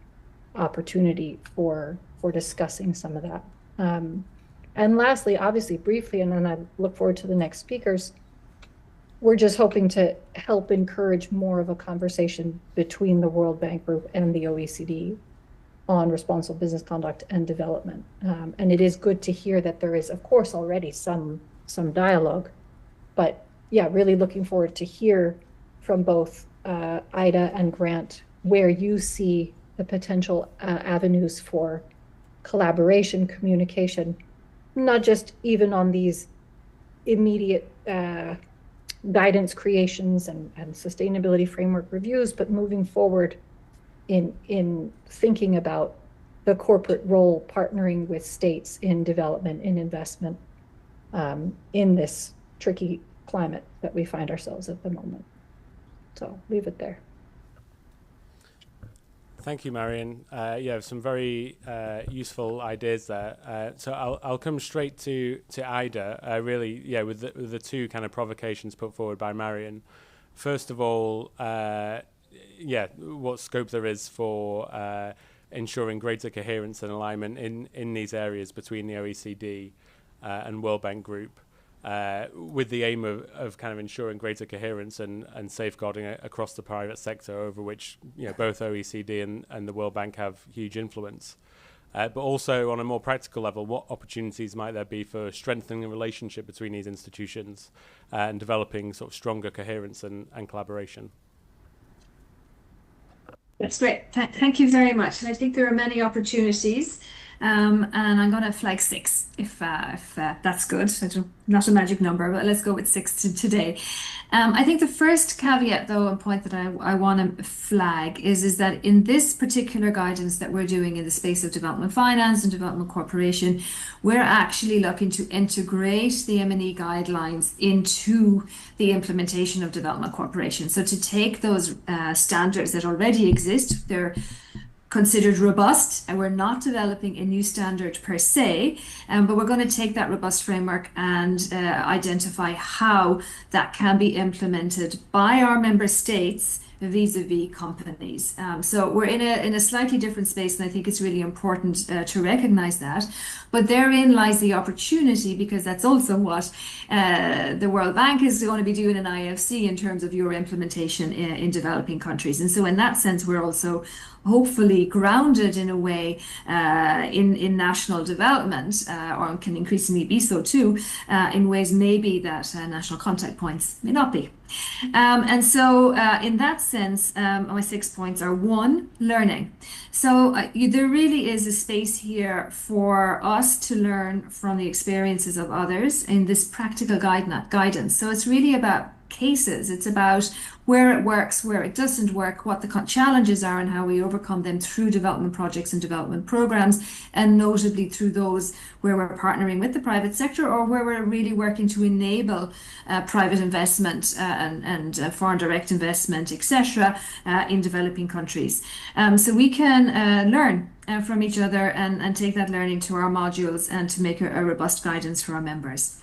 opportunity for discussing some of that. And lastly, obviously briefly, and then I look forward to the next speakers, we're just hoping to help encourage more of a conversation between the World Bank Group and the OECD on responsible business conduct and development. And it is good to hear that there is, of course, already some dialogue, but yeah, really looking forward to hear from both Ida and Grant where you see the potential avenues for collaboration, communication, not just even on these immediate guidance creations and sustainability framework reviews, but moving forward in thinking about the corporate role partnering with states in development, in investment, in this tricky climate that we find ourselves at the moment. So leave it there. Thank you, Marian. Yeah, some very useful ideas there. So I'll come straight to Ida. Really, yeah, with the two kind of provocations put forward by Marian. First of all, yeah, what scope there is for ensuring greater coherence and alignment in these areas between the OECD and World Bank Group, with the aim of kind of ensuring greater coherence and safeguarding across the private sector, over which both OECD and the World Bank have huge influence. But also on a more practical level, what opportunities might there be for strengthening the relationship between these institutions and developing sort of stronger coherence and collaboration? That's great. Thank you very much. And I think there are many opportunities. And I'm going to flag 6 if that's good. Not a magic number, but let's go with 6 today. I think the first caveat, though, and point that I want to flag is that in this particular guidance that we're doing in the space of development finance and development cooperation, we're actually looking to integrate the M&E guidelines into the implementation of development cooperation. So to take those standards that already exist, they're considered robust, and we're not developing a new standard per se, but we're going to take that robust framework and identify how that can be implemented by our member states vis-a-vis companies. So we're in a slightly different space, and I think it's really important to recognize that. But therein lies the opportunity, because that's also what the World Bank is going to be doing in IFC in terms of your implementation in developing countries. And so in that sense, we're also hopefully grounded in a way in national development, or can increasingly be so too, in ways maybe that national contact points may not be. And so in that sense, my 6 points are: 1, learning. So there really is a space here for us to learn from the experiences of others in this practical guidance. So it's really about cases. It's about where it works, where it doesn't work, what the challenges are, and how we overcome them through development projects and development programs, and notably through those where we're partnering with the private sector, or where we're really working to enable private investment and foreign direct investment, etc., in developing countries. So we can learn from each other and take that learning to our modules and to make a robust guidance for our members.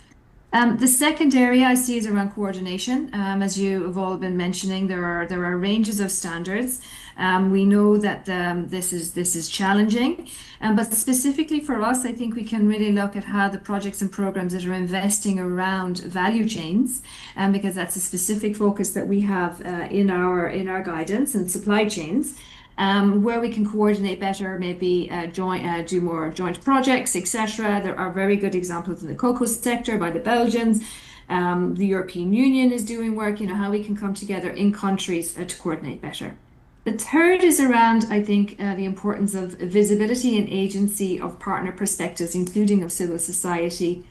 The second area I see is around coordination. As you have all been mentioning, there are ranges of standards. We know that this is challenging, but specifically for us, I think we can really look at how the projects and programs that are investing around value chains, because that's a specific focus that we have in our guidance and supply chains. Where we can coordinate better, maybe do more joint projects, etc. There are very good examples in the cocoa sector by the Belgians. The European Union is doing work, how we can come together in countries to coordinate better. The third is around, I think, the importance of visibility and agency of partner perspectives, including of civil society,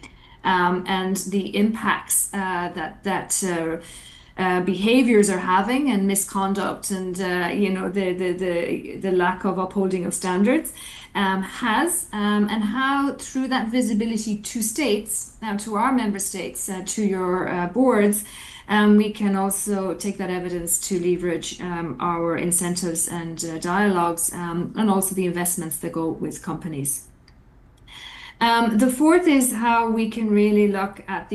and the impacts that behaviors are having, and misconduct, and the lack of upholding of standards has, and how through that visibility to states, to our member states, to your boards, we can also take that evidence to leverage our incentives and dialogues, and also the investments that go with companies. The fourth is how we can really look at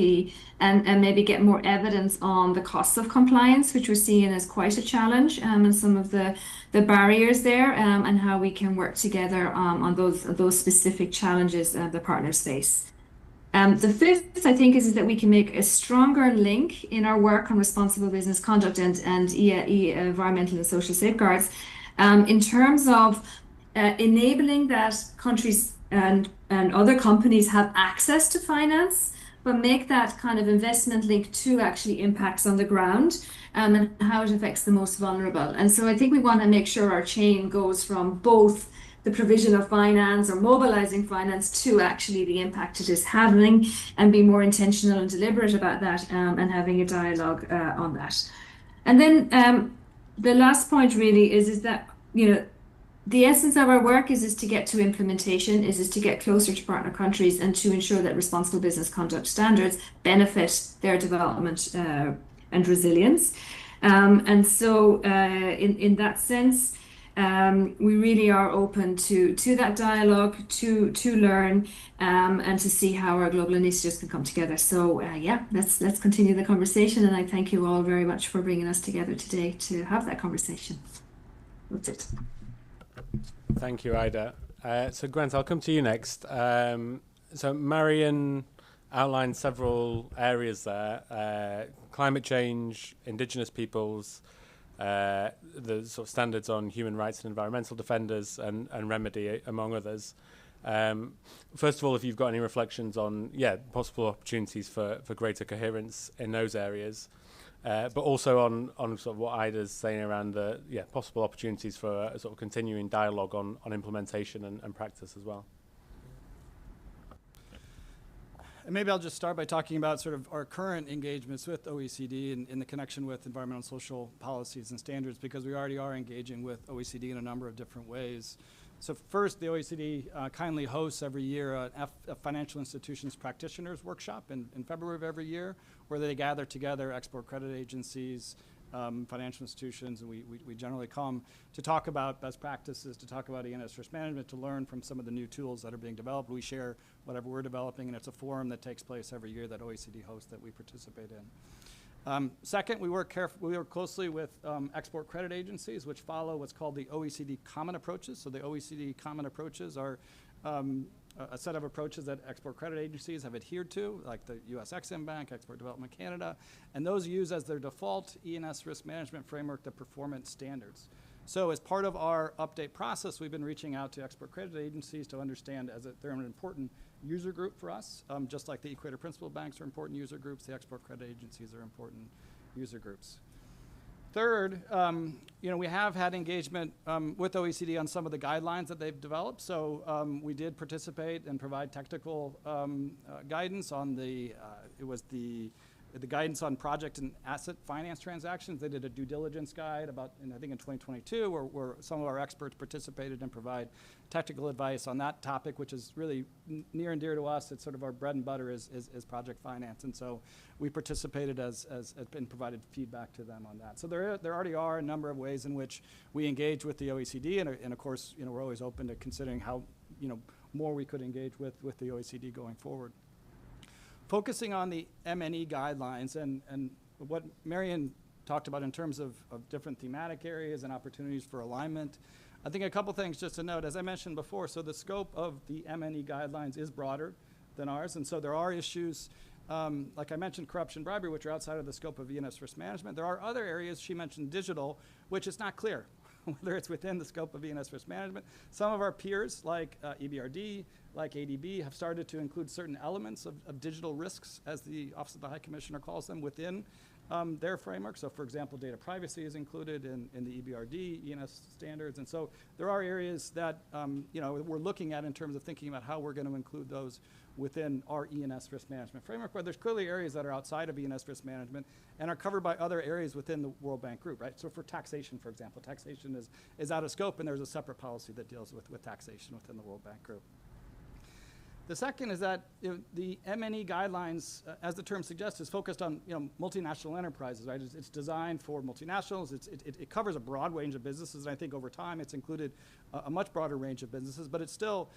and maybe get more evidence on the costs of compliance, which we're seeing as quite a challenge, and some of the barriers there, and how we can work together on those specific challenges the partners face. The fifth, I think, is that we can make a stronger link in our work on responsible business conduct and environmental and social safeguards in terms of enabling that countries and other companies have access to finance, but make that kind of investment link to actually impacts on the ground and how it affects the most vulnerable. And so I think we want to make sure our chain goes from both the provision of finance or mobilizing finance to actually the impact it is having, and be more intentional and deliberate about that, and having a dialogue on that. And then the last point really is that, you know, the essence of our work is to get to implementation, is to get closer to partner countries and to ensure that responsible business conduct standards benefit their development and resilience. And so in that sense, we really are open to that dialogue, to learn, and to see how our global initiatives can come together. So yeah, let's continue the conversation, and I thank you all very much for bringing us together today to have that conversation. That's it. Thank you, Ida. So Grant, I'll come to you next. So Marian outlined several areas there: climate change, Indigenous peoples, the sort of standards on human rights and environmental defenders, and remedy, among others. First of all, if you've got any reflections on possible opportunities for greater coherence in those areas, but also on sort of what Ida's saying around the possible opportunities for a sort of continuing dialogue on implementation and practice as well. And maybe I'll just start by talking about sort of our current engagements with OECD in the connection with environmental and social policies and standards, because we already are engaging with OECD in a number of different ways. So first, the OECD kindly hosts every year a financial institutions practitioners workshop in February of every year, where they gather together export credit agencies, financial institutions, and we generally come to talk about best practices, to talk about ENS risk management, to learn from some of the new tools that are being developed. We share whatever we're developing, and it's a forum that takes place every year that OECD hosts that we participate in. Second, we work closely with export credit agencies, which follow what's called the OECD Common Approaches. So the OECD Common Approaches are a set of approaches that export credit agencies have adhered to, like the US Ex-Im Bank, Export Development Canada, and those use as their default ENS risk management framework the performance standards. So as part of our update process, we've been reaching out to export credit agencies to understand they're an important user group for us, just like the Equator Principal Banks are important user groups, the export credit agencies are important user groups. Third, we have had engagement with OECD on some of the guidelines that they've developed. So we did participate and provide technical guidance on the guidance on project and asset finance transactions. They did a due diligence guide I think in 2022, where some of our experts participated and provide technical advice on that topic, which is really near and dear to us. It's sort of our bread and butter is project finance. And so we participated and provided feedback to them on that. So there already are a number of ways in which we engage with the OECD. And of course, we're always open to considering how, more we could engage with the OECD going forward. Focusing on the MNE guidelines and what Marian talked about in terms of different thematic areas and opportunities for alignment, I think a couple things just to note. As I mentioned before, so the scope of the MNE guidelines is broader than ours, and so there are issues, like I mentioned, corruption, bribery, which are outside of the scope of ENS risk management. There are other areas, she mentioned digital, which is not clear whether it's within the scope of ENS risk management. Some of our peers, like EBRD, like ADB, have started to include certain elements of digital risks, as the Office of the High Commissioner calls them, within their framework. So for example, data privacy is included in the EBRD, ENS standards. And so there are areas that we're looking at in terms of thinking about how we're going to include those within our ENS risk management framework, but there's clearly areas that are outside of ENS risk management and are covered by other areas within the World Bank group, right? So for taxation, for example, taxation is out of scope, and there's a separate policy that deals with taxation within the World Bank group. The second is that the MNE guidelines, as the term suggests, is focused on multinational enterprises, right? It's designed for multinationals. It covers a broad range of businesses, and I think over time it's included a much broader range of businesses, but it's still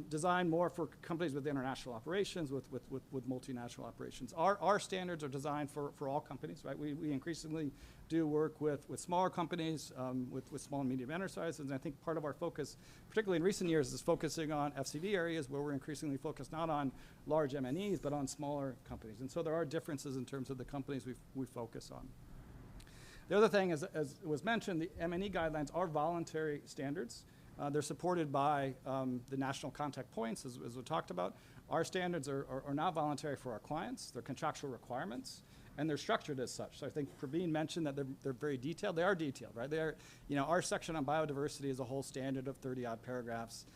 designed more for companies with international operations, with multinational operations. Our standards are designed for all companies, right? We increasingly do work with smaller companies, with small and medium enterprises, and I think part of our focus, particularly in recent years, is focusing on FCD areas where we're increasingly focused not on large M&Es, but on smaller companies. And so there are differences in terms of the companies we focus on. The other thing, as was mentioned, the M&E guidelines are voluntary standards. They're supported by the national contact points, as we talked about. Our standards are not voluntary for our clients. They're contractual requirements, and they're structured as such. So I think Prabin mentioned that they're very detailed. They are detailed, right? They are, our section on biodiversity is a whole standard of 30-odd paragraphs,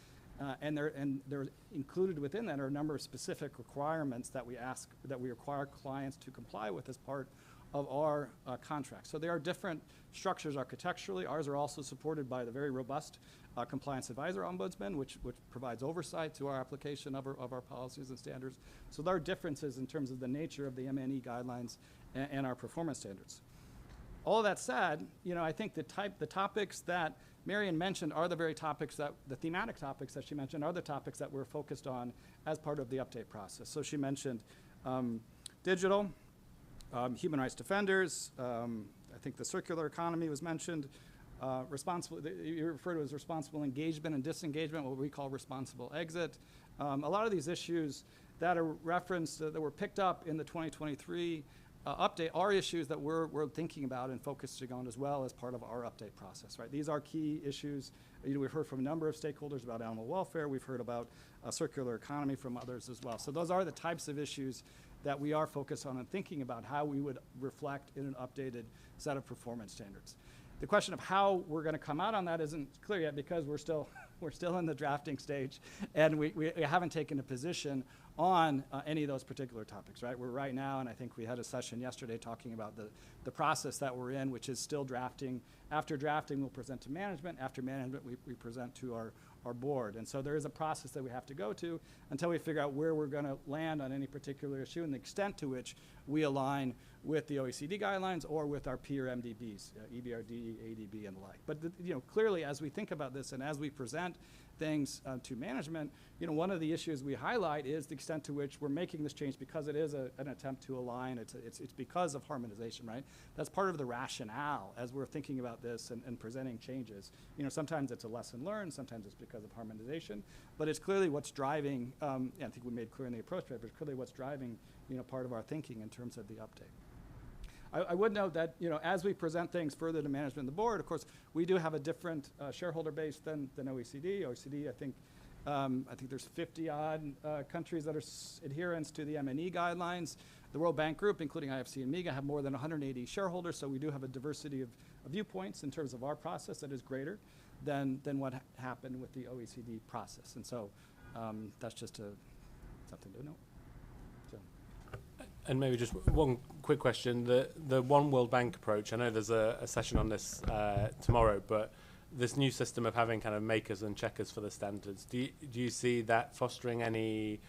and they're included within that are a number of specific requirements that we require clients to comply with as part of our contract. So there are different structures architecturally. Ours are also supported by the very robust Compliance Advisor Ombudsman, which provides oversight to our application of our policies and standards. So there are differences in terms of the nature of the M&E guidelines and our performance standards. All that said, I think the topics that Marian mentioned are the very topics the thematic topics that she mentioned are the topics that we're focused on as part of the update process. So she mentioned digital, human rights defenders, I think the circular economy was mentioned, you refer to as responsible engagement and disengagement, what we call responsible exit. A lot of these issues that are referenced, that were picked up in the 2023 update are issues that we're thinking about and focusing on as well as part of our update process, right? These are key issues. We've heard from a number of stakeholders about animal welfare. We've heard about circular economy from others as well. So those are the types of issues that we are focused on and thinking about how we would reflect in an updated set of performance standards. The question of how we're going to come out on that isn't clear yet because we're still in the drafting stage, and we haven't taken a position on any of those particular topics, right? We're right now, and I think we had a session yesterday talking about the process that we're in, which is still drafting. After drafting, we'll present to management. After management, we present to our board. And so there is a process that we have to go to until we figure out where we're going to land on any particular issue and the extent to which we align with the OECD guidelines or with our peer MDBs, EBRD, ADB, and the like. But clearly, as we think about this and as we present things to management, one of the issues we highlight is the extent to which we're making this change because it is an attempt to align. It's because of harmonization, right? That's part of the rationale as we're thinking about this and presenting changes. Sometimes it's a lesson learned, sometimes it's because of harmonization, but it's clearly what's driving, I think we made clear in the approach paper, it's clearly what's driving part of our thinking in terms of the update. I would note that, as we present things further to management and the board, of course, we do have a different shareholder base than OECD. OECD, I think there's 50-odd countries that are adherents to the M&E guidelines. The World Bank Group, including IFC and MIGA, have more than 180 shareholders, so we do have a diversity of viewpoints in terms of our process that is greater than what happened with the OECD process. And so that's just something to note. And maybe just one quick question. The One World Bank approach, I know there's a session on this tomorrow, but this new system of having kind of makers and checkers for the standards, do you see that fostering any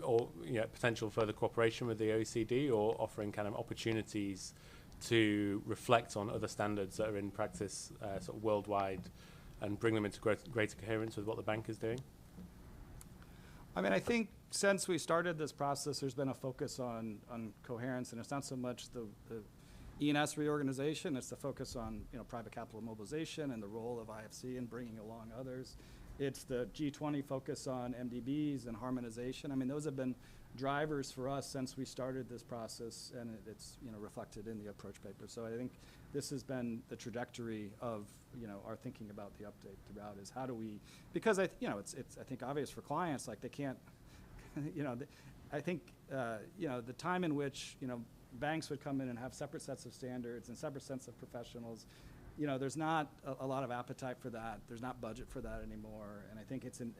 or potential further cooperation with the OECD or offering kind of opportunities to reflect on other standards that are in practice sort of worldwide and bring them into greater coherence with what the bank is doing? I think since we started this process, there's been a focus on coherence, and it's not so much the E&S reorganization, it's the focus on private capital mobilization and the role of IFC in bringing along others. It's the G20 focus on MDBs and harmonization. Those have been drivers for us since we started this process, and it's reflected in the approach paper. So I think this has been the trajectory of our thinking about the update throughout is how do we, because it's I think obvious for clients, like they can't, I think the time in which banks would come in and have separate sets of standards and separate sets of professionals, there's not a lot of appetite for that. There's not budget for that anymore. And I think it's in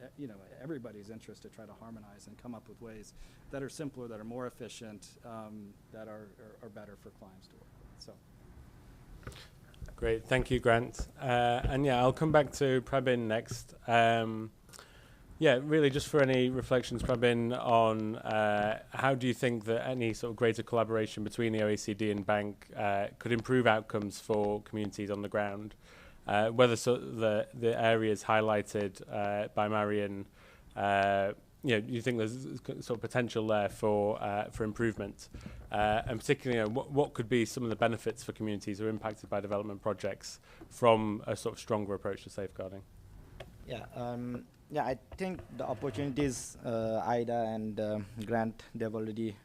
everybody's interest to try to harmonize and come up with ways that are simpler, that are more efficient, that are better for clients to work with. So. Great, thank you, Grant. And I'll come back to Prabin next. Really just for any reflections, Prabin, on how do you think that any sort of greater collaboration between the OECD and bank could improve outcomes for communities on the ground? Whether the areas highlighted by Marian you think there's sort of potential there for improvement, and particularly, what could be some of the benefits for communities who are impacted by development projects from a sort of stronger approach to safeguarding? Yeah, I think the opportunities, Ida and Grant, they've already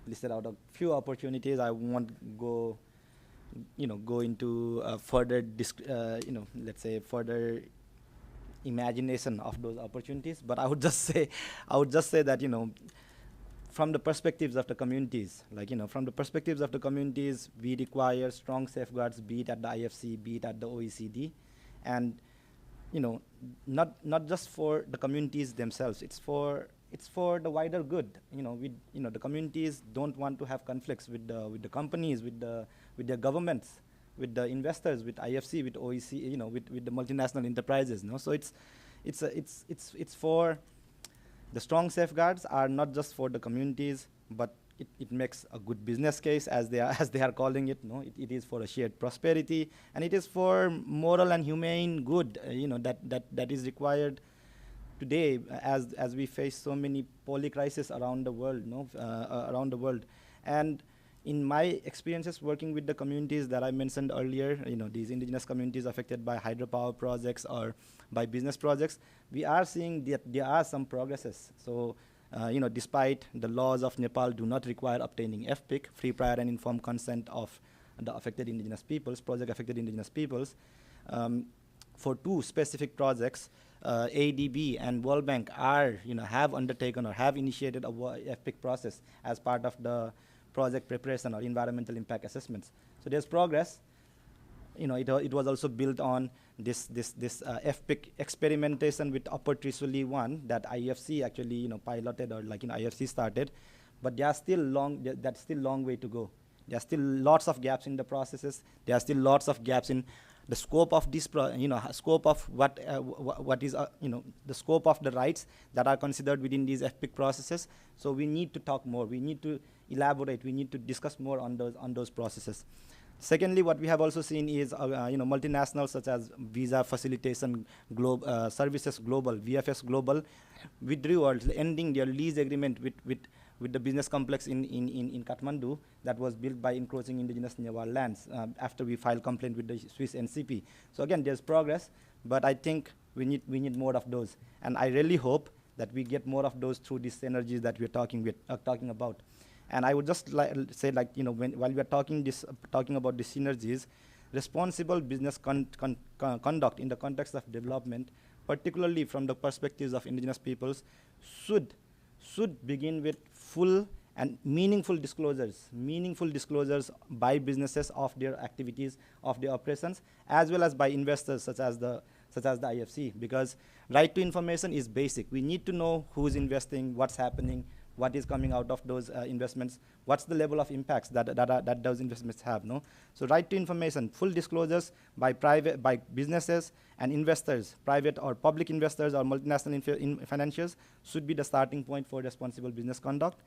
listed out a few opportunities. I won't go into further, let's say further imagination of those opportunities. But I would just say that, from the perspectives of the communities, from the perspectives of the communities, we require strong safeguards, be it at the IFC, be it at the OECD, and not just for the communities themselves. It's for the wider good. The communities don't want to have conflicts with the companies, with their governments, with the investors, with IFC, with OECD, with the multinational enterprises. So it's for the strong safeguards are not just for the communities, but it makes a good business case, as they are calling it. It is for a shared prosperity, and it is for moral and humane good. That is required today, as we face so many polycrises around the world, And in my experiences working with the communities that I mentioned earlier, these indigenous communities affected by hydropower projects or by business projects, we are seeing that there are some progresses. So, despite the laws of Nepal do not require obtaining FPIC, free, prior, and informed consent of the affected indigenous peoples, project-affected indigenous peoples, for two specific projects, ADB and World Bank have undertaken or have initiated a FPIC process as part of the project preparation or environmental impact assessments. So there's progress. It was also built on this FPIC experimentation with Upper Trisuli 1 that IFC actually piloted, or IFC started, but that's still long way to go. There are still lots of gaps in the processes. There are still lots of gaps in the scope of this, scope of what is, the scope of the rights that are considered within these FPIC processes. So we need to talk more. We need to elaborate. We need to discuss more on those processes. Secondly, what we have also seen is, multinationals such as Visa Facilitation Services Global, VFS Global, withdrew or ending their lease agreement with the business complex in Kathmandu that was built by encroaching indigenous Newar lands after we filed complaint with the Swiss NCP. So again, there's progress, but I think we need more of those. And I really hope that we get more of those through these synergies that we're talking about. And I would just say, while we're talking about the synergies, responsible business conduct in the context of development, particularly from the perspectives of indigenous peoples, should begin with full and meaningful disclosures by businesses of their activities, of their operations, as well as by investors such as the IFC, because right to information is basic. We need to know who's investing, what's happening, what is coming out of those investments, what's the level of impacts that those investments have. So right to information, full disclosures by businesses and investors, private or public investors or multinational financiers, should be the starting point for responsible business conduct.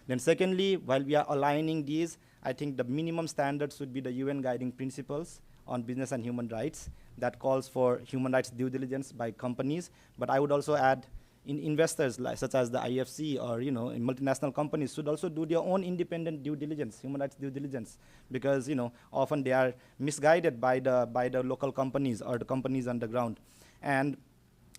Then secondly, while we are aligning these, I think the minimum standard should be the UN guiding principles on business and human rights that calls for human rights due diligence by companies. But I would also add, in investors such as the IFC or in multinational companies should also do their own independent due diligence, human rights due diligence, because often they are misguided by the local companies or the companies on the ground. And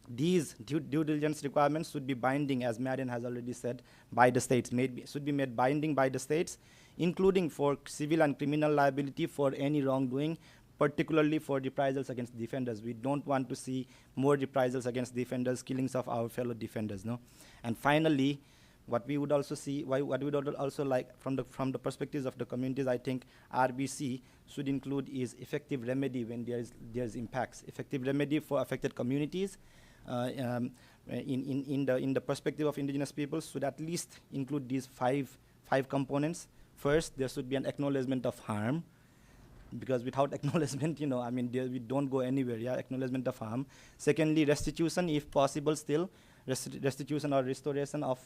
these due diligence requirements should be binding, as Marian has already said, by the states. Should be made binding by the states, including for civil and criminal liability for any wrongdoing, particularly for reprisals against defenders. We don't want to see more reprisals against defenders, killings of our fellow defenders. And finally, what we would also like from the perspectives of the communities, I think RBC should include is effective remedy when there's impacts, effective remedy for affected communities. In the perspective of indigenous peoples, should at least include these five components. First, there should be an acknowledgement of harm, because without acknowledgement, we don't go anywhere. Acknowledgement of harm. Secondly, restitution, if possible, still restitution or restoration of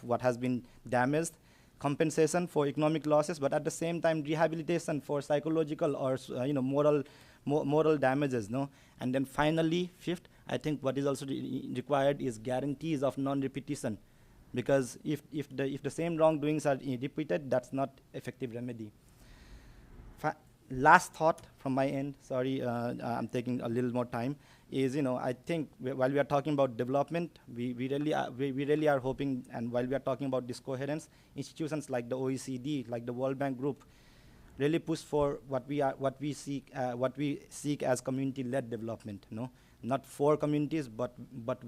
what has been damaged, compensation for economic losses, but at the same time rehabilitation for psychological or moral damages. And then finally, fifth, I think what is also required is guarantees of non-repetition, because if the same wrongdoings are repeated, that's not effective remedy. Last thought from my end, sorry, I'm taking a little more time, is, I think while we are talking about development, we really are hoping, and while we are talking about this coherence, institutions like the OECD, like the World Bank Group, really push for what we seek as community-led development. Not for communities, but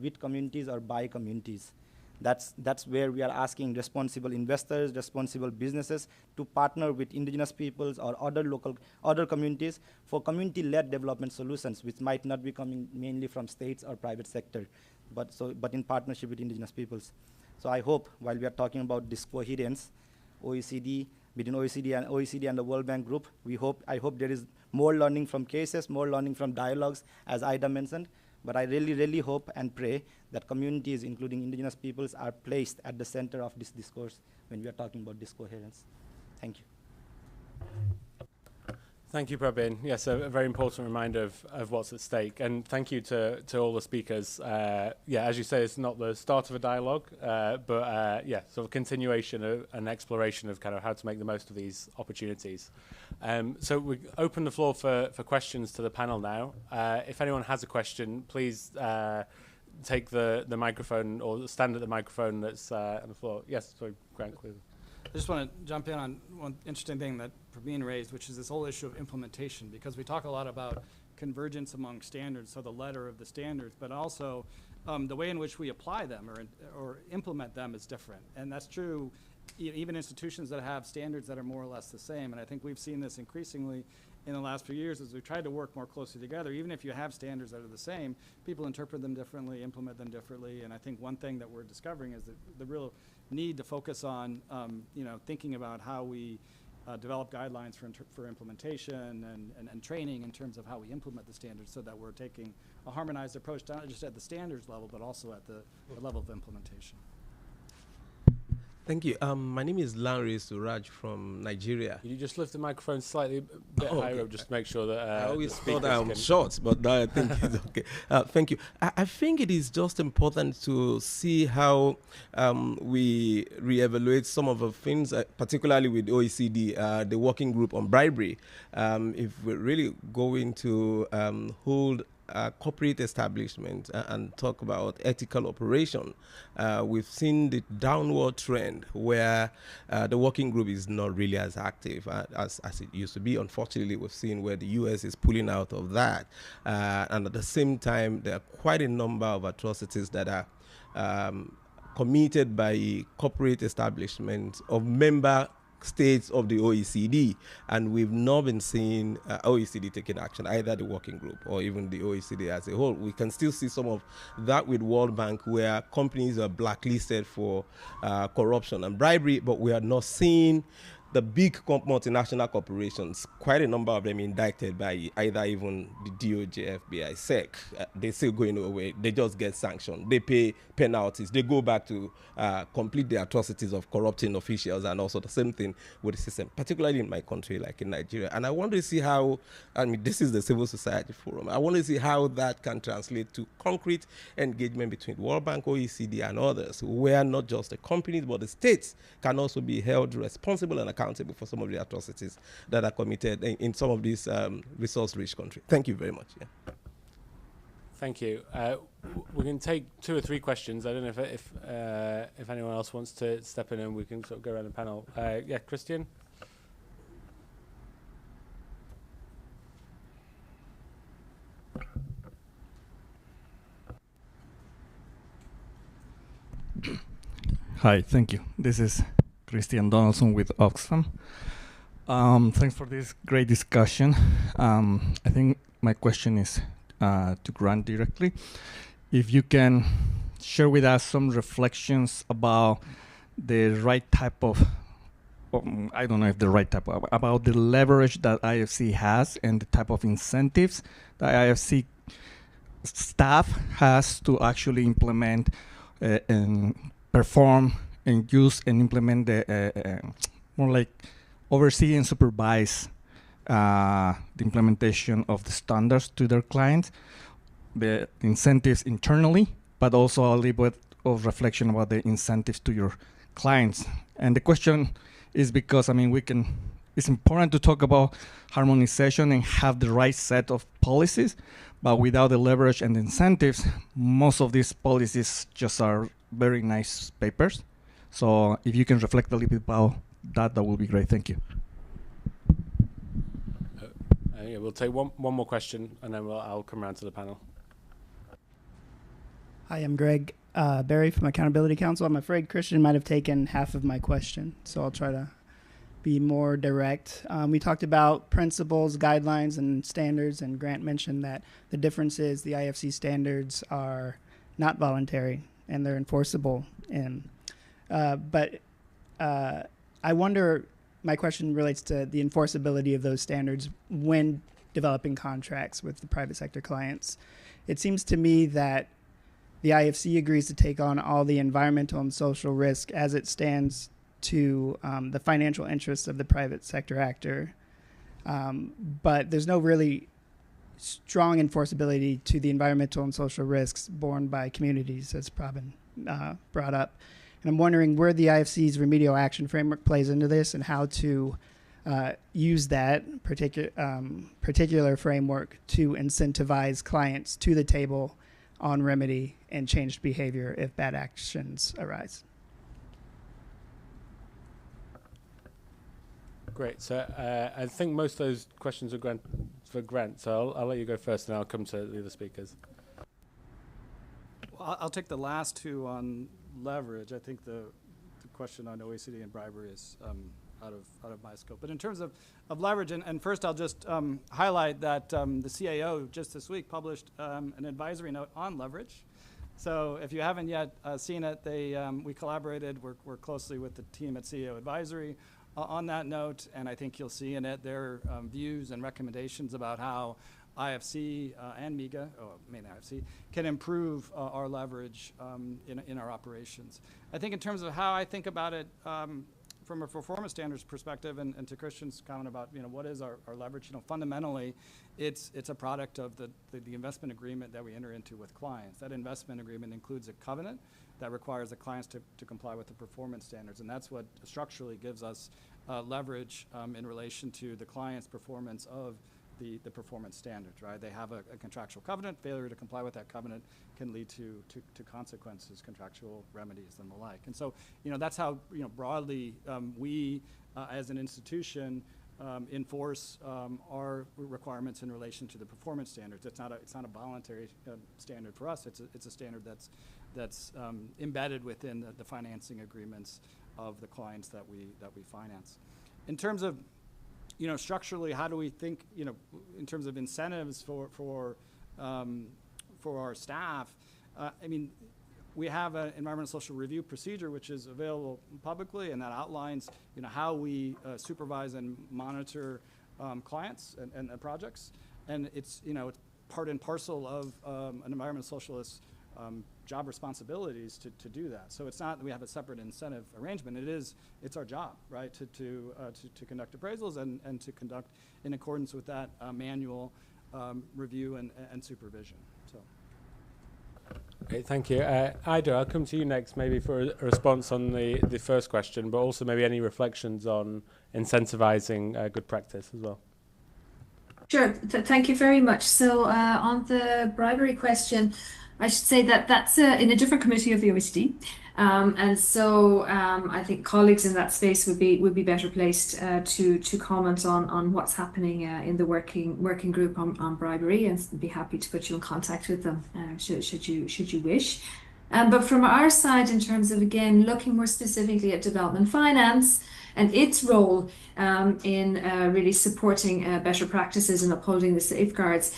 with communities or by communities. That's where we are asking responsible investors, responsible businesses to partner with indigenous peoples or other communities for community-led development solutions, which might not be coming mainly from states or private sector, but in partnership with indigenous peoples. So I hope, while we are talking about this coherence, between OECD and the World Bank Group, I hope there is more learning from cases, more learning from dialogues, as Ida mentioned. But I really, really hope and pray that communities, including indigenous peoples, are placed at the center of this discourse when we are talking about this coherence. Thank you. Thank you, Prabin. Yes, a very important reminder of what's at stake. And thank you to all the speakers. As you say, it's not the start of a dialogue, but sort of continuation of an exploration of kind of how to make the most of these opportunities. So we open the floor for questions to the panel now. If anyone has a question, please take the microphone or stand at the microphone that's on the floor. Yes, sorry, Grant, please. I just want to jump in on one interesting thing that Prabin raised, which is this whole issue of implementation, because we talk a lot about convergence among standards, so the letter of the standards, but also the way in which we apply them or implement them is different. And that's true even institutions that have standards that are more or less the same. And I think we've seen this increasingly in the last few years as we've tried to work more closely together. Even if you have standards that are the same, people interpret them differently, implement them differently. And I think one thing that we're discovering is that the real need to focus on thinking about how we develop guidelines for implementation and training in terms of how we implement the standards, so that we're taking a harmonized approach, not just at the standards level, but also at the level of implementation. Thank you. My name is Lanre Suraj from Nigeria. Could you just lift the microphone slightly a bit higher up, just to make sure that I always the thought speakers I'm can... short, but now I think it's okay. Thank you. I think it is just important to see how we reevaluate some of the things, particularly with OECD, the working group on bribery. If we're really going to hold corporate establishment and talk about ethical operation, we've seen the downward trend where the working group is not really as active as it used to be. Unfortunately, we've seen where the US is pulling out of that. And at the same time, there are quite a number of atrocities that are committed by corporate establishments of member states of the OECD, and we've not been seeing OECD taking action, either the working group or even the OECD as a whole. We can still see some of that with World Bank, where companies are blacklisted for corruption and bribery, but we are not seeing the big multinational corporations, quite a number of them indicted by either even the DOJ, FBI, SEC. They're still going away. They just get sanctioned. They pay penalties. They go back to complete the atrocities of corrupting officials, and also the same thing with the system, particularly in my country, like in Nigeria. And I want to see how, this is the Civil Society Forum. I want to see how that can translate to concrete engagement between World Bank, OECD, and others, where not just the companies, but the states can also be held responsible and accountable for some of the atrocities that are committed in some of these resource-rich countries. Thank you very much. Yeah. Thank you. We can take 2 or 3 questions. I don't know if anyone else wants to step in, and we can sort of go around the panel. Yeah, Christian? Hi, thank you. This is Christian Donaldson with Oxfam. Thanks for this great discussion. I think my question is to Grant directly. If you can share with us some reflections about the right type of, I don't know if the right type of, about the leverage that IFC has and the type of incentives that IFC staff has to actually implement and perform and use and implement the more like oversee and supervise the implementation of the standards to their clients. the incentives internally, but also a little bit of reflection about the incentives to your clients. And the question is because, I mean, it's important to talk about harmonization and have the right set of policies, but without the leverage and the incentives, most of these policies just are very nice papers. So if you can reflect a little bit about that, that will be great. Thank you. Yeah, we'll take one more question, and then I'll come around to the panel. Hi, I'm Greg Barry from Accountability Council. I'm afraid Christian might have taken half of my question, so I'll try to be more direct. We talked about principles, guidelines, and standards, and Grant mentioned that the difference is the IFC standards are not voluntary and they're enforceable. But I wonder, my question relates to the enforceability of those standards when developing contracts with the private sector clients. It seems to me that the IFC agrees to take on all the environmental and social risk as it stands to the financial interests of the private sector actor. But there's no really strong enforceability to the environmental and social risks borne by communities, as Prabin brought up. And I'm wondering where the IFC's remedial action framework plays into this and how to use that particular framework to incentivize clients to the table on remedy and changed behavior if bad actions arise. Great. So I think most of those questions are for Grant. So I'll let you go first, and I'll come to the other speakers. Well, I'll take the last two on leverage. I think the question on OECD and bribery is out of my scope. But in terms of leverage, and first I'll just highlight that the CAO just this week published an advisory note on leverage. So if you haven't yet seen it, we collaborated, worked closely with the team at CAO Advisory on that note, and I think you'll see in it their views and recommendations about how IFC and MIGA, mainly IFC, can improve our leverage in our operations. I think in terms of how I think about it from a performance standards perspective, and to Christian's comment about what is our leverage, fundamentally it's a product of the investment agreement that we enter into with clients. That investment agreement includes a covenant that requires the clients to comply with the performance standards, and that's what structurally gives us leverage in relation to the client's performance of the performance standards, right? They have a contractual covenant. Failure to comply with that covenant can lead to consequences, contractual remedies, and the like. And so, that's how broadly we as an institution enforce our requirements in relation to the performance standards. It's not a voluntary standard for us. It's a standard that's embedded within the financing agreements of the clients that we finance. In terms of structurally, how do we think, in terms of incentives for our staff? We have an environmental social review procedure which is available publicly, and that outlines, how we supervise and monitor clients and projects, and it's part and parcel of an environmental socialist job responsibilities to do that. So it's not that we have a separate incentive arrangement. It's our job, right, to conduct appraisals and to conduct in accordance with that manual review and supervision. So. Okay, thank you. Ida, I'll come to you next, maybe for a response on the first question, but also maybe any reflections on incentivizing good practice as well. Sure. Thank you very much. So on the bribery question, I should say that that's in a different committee of the OECD, and so I think colleagues in that space would be better placed to comment on what's happening in the working group on bribery, and be happy to put you in contact with them should you wish. But from our side, in terms of again looking more specifically at development finance and its role in really supporting better practices and upholding the safeguards.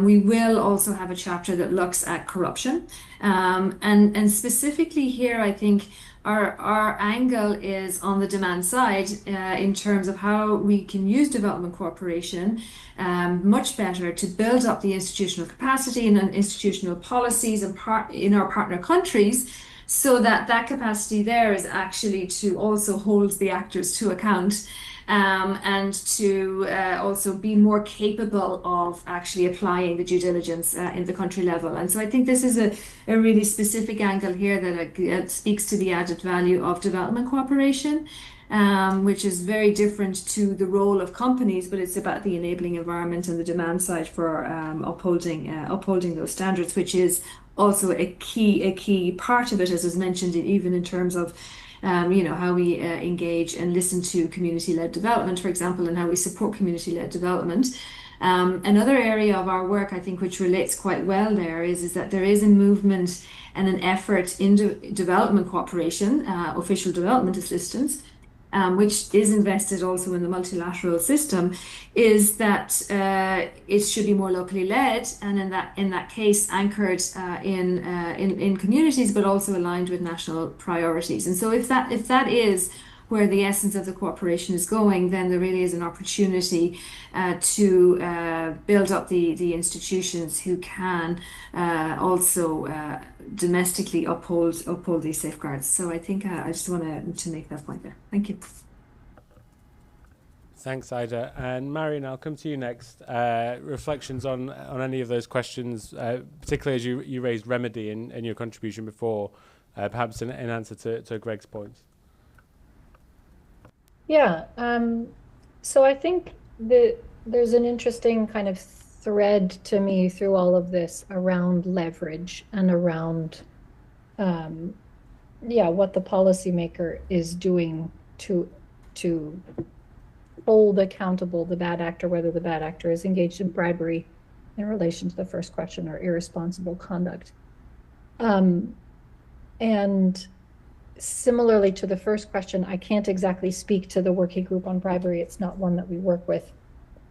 We will also have a chapter that looks at corruption. And specifically here, I think our angle is on the demand side in terms of how we can use development cooperation much better to build up the institutional capacity and institutional policies in our partner countries, so that capacity there is actually to also hold the actors to account and to also be more capable of actually applying the due diligence in the country level. And so I think this is a really specific angle here that speaks to the added value of development cooperation, which is very different to the role of companies, but it's about the enabling environment and the demand side for upholding those standards, which is also a key part of it, as was mentioned, even in terms of how we engage and listen to community-led development, for example, and how we support community-led development. Another area of our work, I think, which relates quite well there is that there is a movement and an effort in development cooperation, official development assistance, which is invested also in the multilateral system, is that it should be more locally led, and in that case anchored in communities, but also aligned with national priorities. And so if that is where the essence of the cooperation is going, then there really is an opportunity to build up the institutions who can also domestically uphold these safeguards. So I think I just want to make that point there. Thank you. Thanks, Ida. And Marian, I'll come to you next. Reflections on any of those questions, particularly as you raised remedy in your contribution before, perhaps in answer to Greg's points. Yeah, so I think there's an interesting kind of thread to me through all of this around leverage and around, what the policymaker is doing to hold accountable the bad actor, whether the bad actor is engaged in bribery in relation to the first question or irresponsible conduct. And similarly to the first question, I can't exactly speak to the working group on bribery. It's not one that we work with.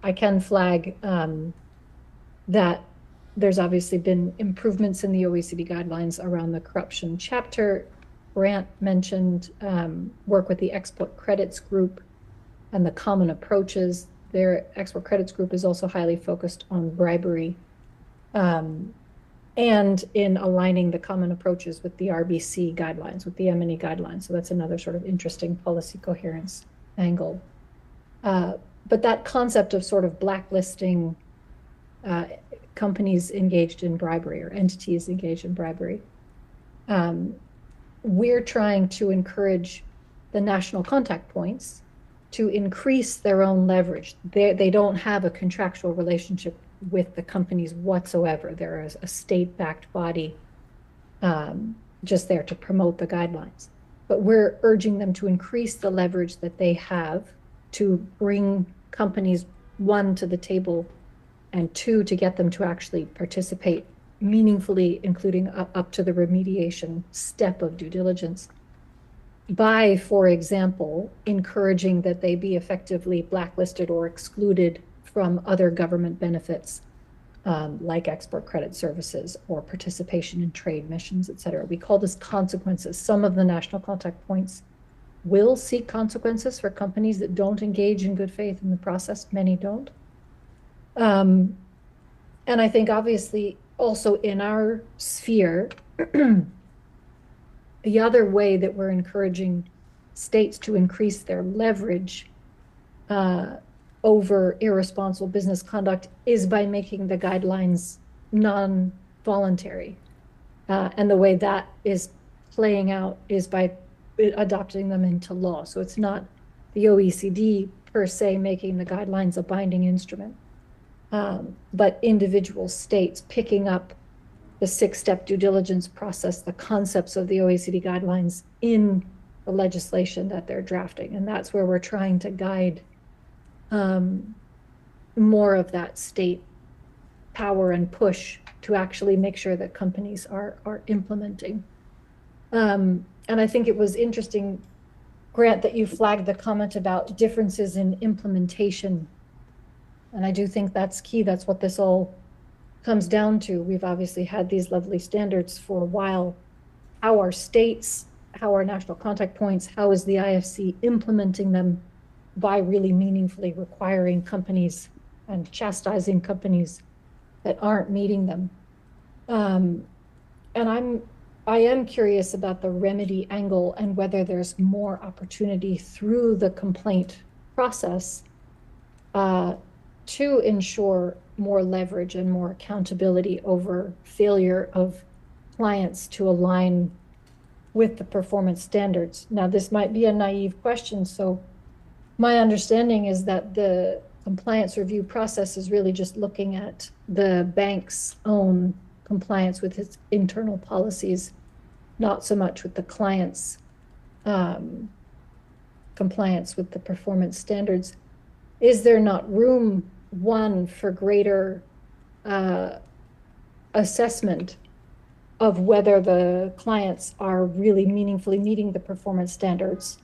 I can flag that there's obviously been improvements in the OECD guidelines around the corruption chapter. Grant mentioned work with the export credits group and the common approaches. Their export credits group is also highly focused on bribery. And in aligning the common approaches with the RBC guidelines, with the M&E guidelines. So that's another sort of interesting policy coherence angle. But that concept of sort of blacklisting companies engaged in bribery or entities engaged in bribery, we're trying to encourage the national contact points to increase their own leverage. They don't have a contractual relationship with the companies whatsoever. There is a state-backed body just there to promote the guidelines. But we're urging them to increase the leverage that they have to bring companies, one, to the table, and two, to get them to actually participate meaningfully, including up to the remediation step of due diligence, by, for example, encouraging that they be effectively blacklisted or excluded from other government benefits, like export credit services or participation in trade missions, et cetera. We call this consequences. Some of the national contact points will seek consequences for companies that don't engage in good faith in the process. Many don't. And I think obviously also in our sphere, the other way that we're encouraging states to increase their leverage over irresponsible business conduct is by making the guidelines non-voluntary. And the way that is playing out is by adopting them into law. So it's not the OECD per se making the guidelines a binding instrument, but individual states picking up the 6-step due diligence process, the concepts of the OECD guidelines in the legislation that they're drafting. And that's where we're trying to guide more of that state power and push to actually make sure that companies are implementing. And I think it was interesting, Grant, that you flagged the comment about differences in implementation. And I do think that's key. That's what this all comes down to. We've obviously had these lovely standards for a while. How are states, how are national contact points, how is the IFC implementing them by really meaningfully requiring companies and chastising companies that aren't meeting them? And I am curious about the remedy angle and whether there's more opportunity through the complaint process to ensure more leverage and more accountability over failure of clients to align with the performance standards. Now, this might be a naive question, so my understanding is that the compliance review process is really just looking at the bank's own compliance with its internal policies, not so much with the client's compliance with the performance standards. Is there not room, one, for greater assessment of whether the clients are really meaningfully meeting the performance standards?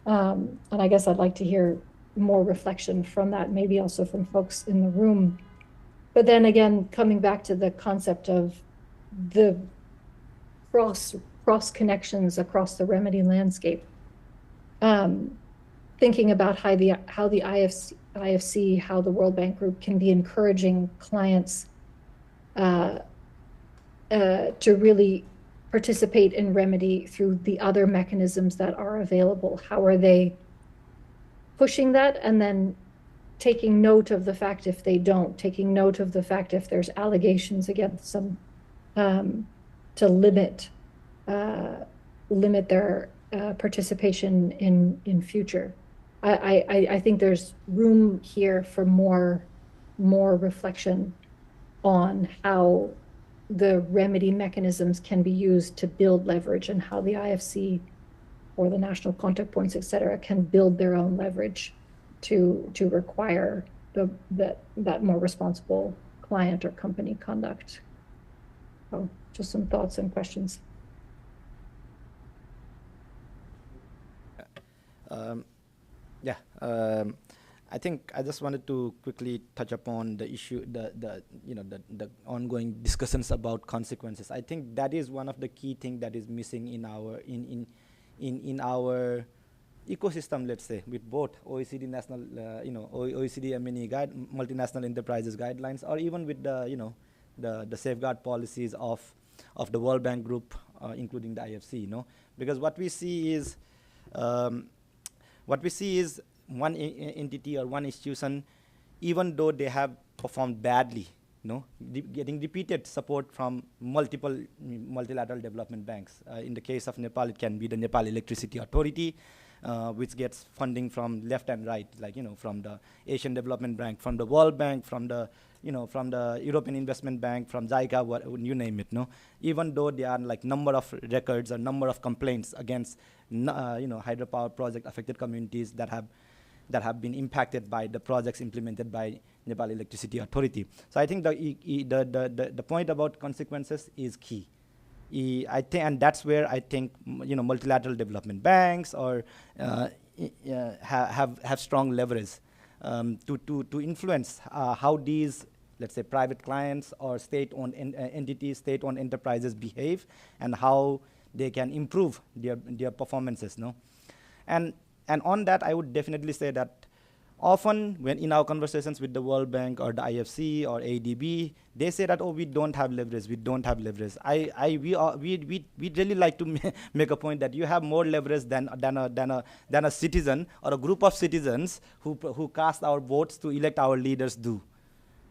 And I guess I'd like to hear more reflection from that, maybe also from folks in the room. But then again, coming back to the concept of the cross connections across the remedy landscape, thinking about how the IFC, how the World Bank Group can be encouraging clients to really participate in remedy through the other mechanisms that are available. How are they pushing that, and then taking note of the fact if they don't, taking note of the fact if there's allegations against them, to limit their participation in future. I think there's room here for more reflection on how the remedy mechanisms can be used to build leverage, and how the IFC or the national contact points, et cetera, can build their own leverage to require that more responsible client or company conduct. So just some thoughts and questions. I think I just wanted to quickly touch upon the issue, the ongoing discussions about consequences. I think that is one of the key things that is missing in our in our ecosystem, let's say, with both OECD national, OECD M&E guide, multinational enterprises guidelines, or even with the the safeguard policies of the World Bank Group, including the IFC. Because what we see is one entity or one institution, even though they have performed badly, getting repeated support from multilateral development banks. In the case of Nepal, it can be the Nepal Electricity Authority, which gets funding from left and right, like from the Asian Development Bank, from the World Bank, from the from the European Investment Bank, from JICA, you name it. Even though there are like number of records or number of complaints against hydropower project affected communities that have been impacted by the projects implemented by Nepal Electricity Authority. So I think the point about consequences is key. I think, and that's where I think multilateral development banks or have strong leverage to influence how these, let's say, private clients or state-owned entities, state-owned enterprises behave, and how they can improve their performances. And on that, I would definitely say that often when in our conversations with the World Bank or the IFC or ADB, they say that, oh, we don't have leverage, we don't have leverage. We really like to make a point that you have more leverage than a citizen or a group of citizens who cast our votes to elect our leaders do.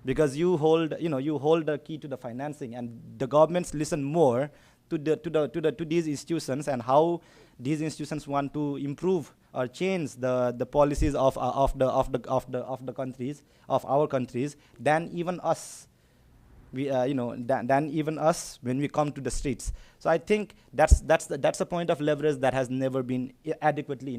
Because you hold the key to the financing, and the governments listen more to these institutions and how these institutions want to improve or change the policies of the countries, of our countries, than even us. Than even us when we come to the streets. So I think that's a point of leverage that has never been adequately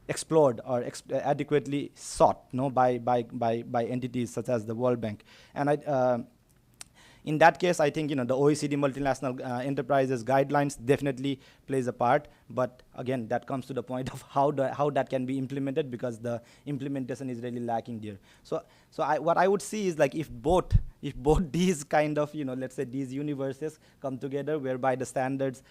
explored or adequately sought, by entities such as the World Bank. And in that case, I think the OECD multinational enterprises guidelines definitely plays a part. But again, that comes to the point of how that can be implemented, because the implementation is really lacking there. So what I would see is, like, if both these kind of let's say these universes come together, whereby the standards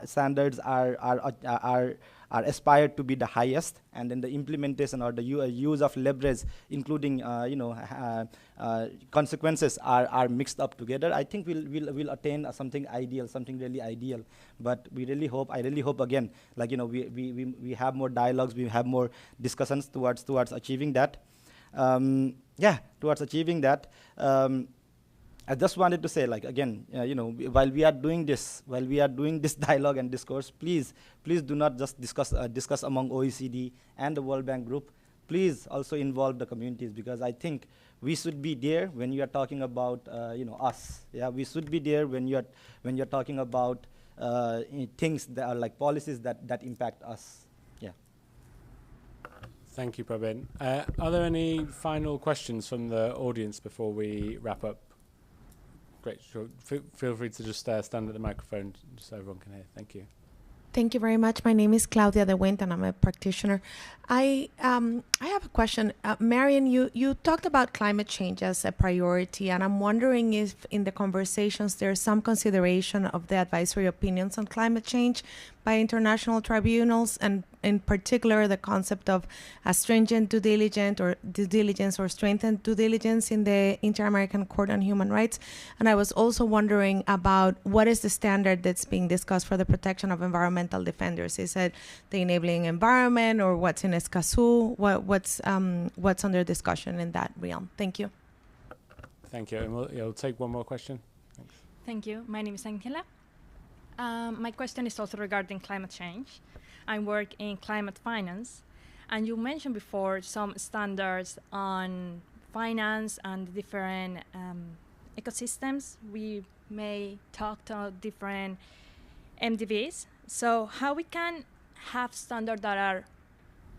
standards are are aspired to be the highest, and then the implementation or the use of leverage, including consequences, are mixed up together, I think we'll attain something ideal, something really ideal. But I really hope again, like we have more dialogues, we have more discussions towards achieving that. Towards achieving that. I just wanted to say, like, again, while we are doing this dialogue and discourse, please do not just discuss among OECD and the World Bank Group. Please also involve the communities, because I think we should be there when you are talking about us. Yeah, we should be there when you're talking about things that are like policies that impact us. Yeah. Thank you, Prabin. Are there any final questions from the audience before we wrap up? Great. Sure. Feel free to just stand at the microphone so everyone can hear. Thank you. Thank you very much. My name is Claudia De Wint, and I'm a practitioner. I have a question. Marian, you talked about climate change as a priority, and I'm wondering if in the conversations there's some consideration of the advisory opinions on climate change by international tribunals, and in particular the concept of a stringent due diligence or strengthened due diligence in the Inter-American Court on Human Rights. And I was also wondering about what is the standard that's being discussed for the protection of environmental defenders. Is it the enabling environment, or what's in Escazú? What's under discussion in that realm? Thank you. Thank you. And we'll take one more question. Thanks. Thank you. My name is Angela. My question is also regarding climate change. I work in climate finance, and you mentioned before some standards on finance and different ecosystems. We may talk to different MDBs. So how we can have standards that are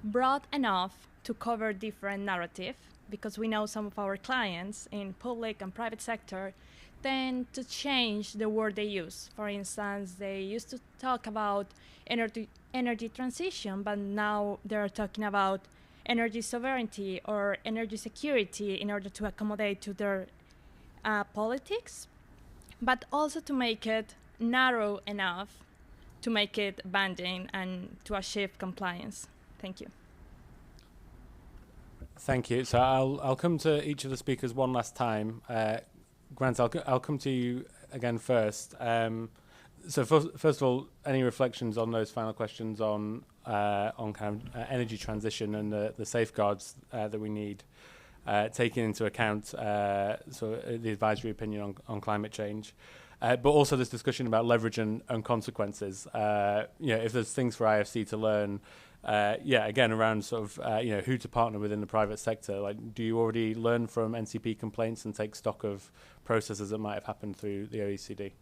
broad enough to cover different narrative, because we know some of our clients in public and private sector tend to change the word they use. For instance, they used to talk about energy transition, but now they're talking about energy sovereignty or energy security in order to accommodate to their politics, but also to make it narrow enough to make it binding and to achieve compliance. Thank you. Thank you. So I'll come to each of the speakers one last time. Grant, I'll come to you again first. So first of all, any reflections on those final questions on kind of energy transition and the safeguards that we need, taking into account so the advisory opinion on climate change, but also this discussion about leverage and consequences. If there's things for IFC to learn, again, around sort of who to partner with in the private sector. Like, do you already learn from NCP complaints and take stock of processes that might have happened through the OECD?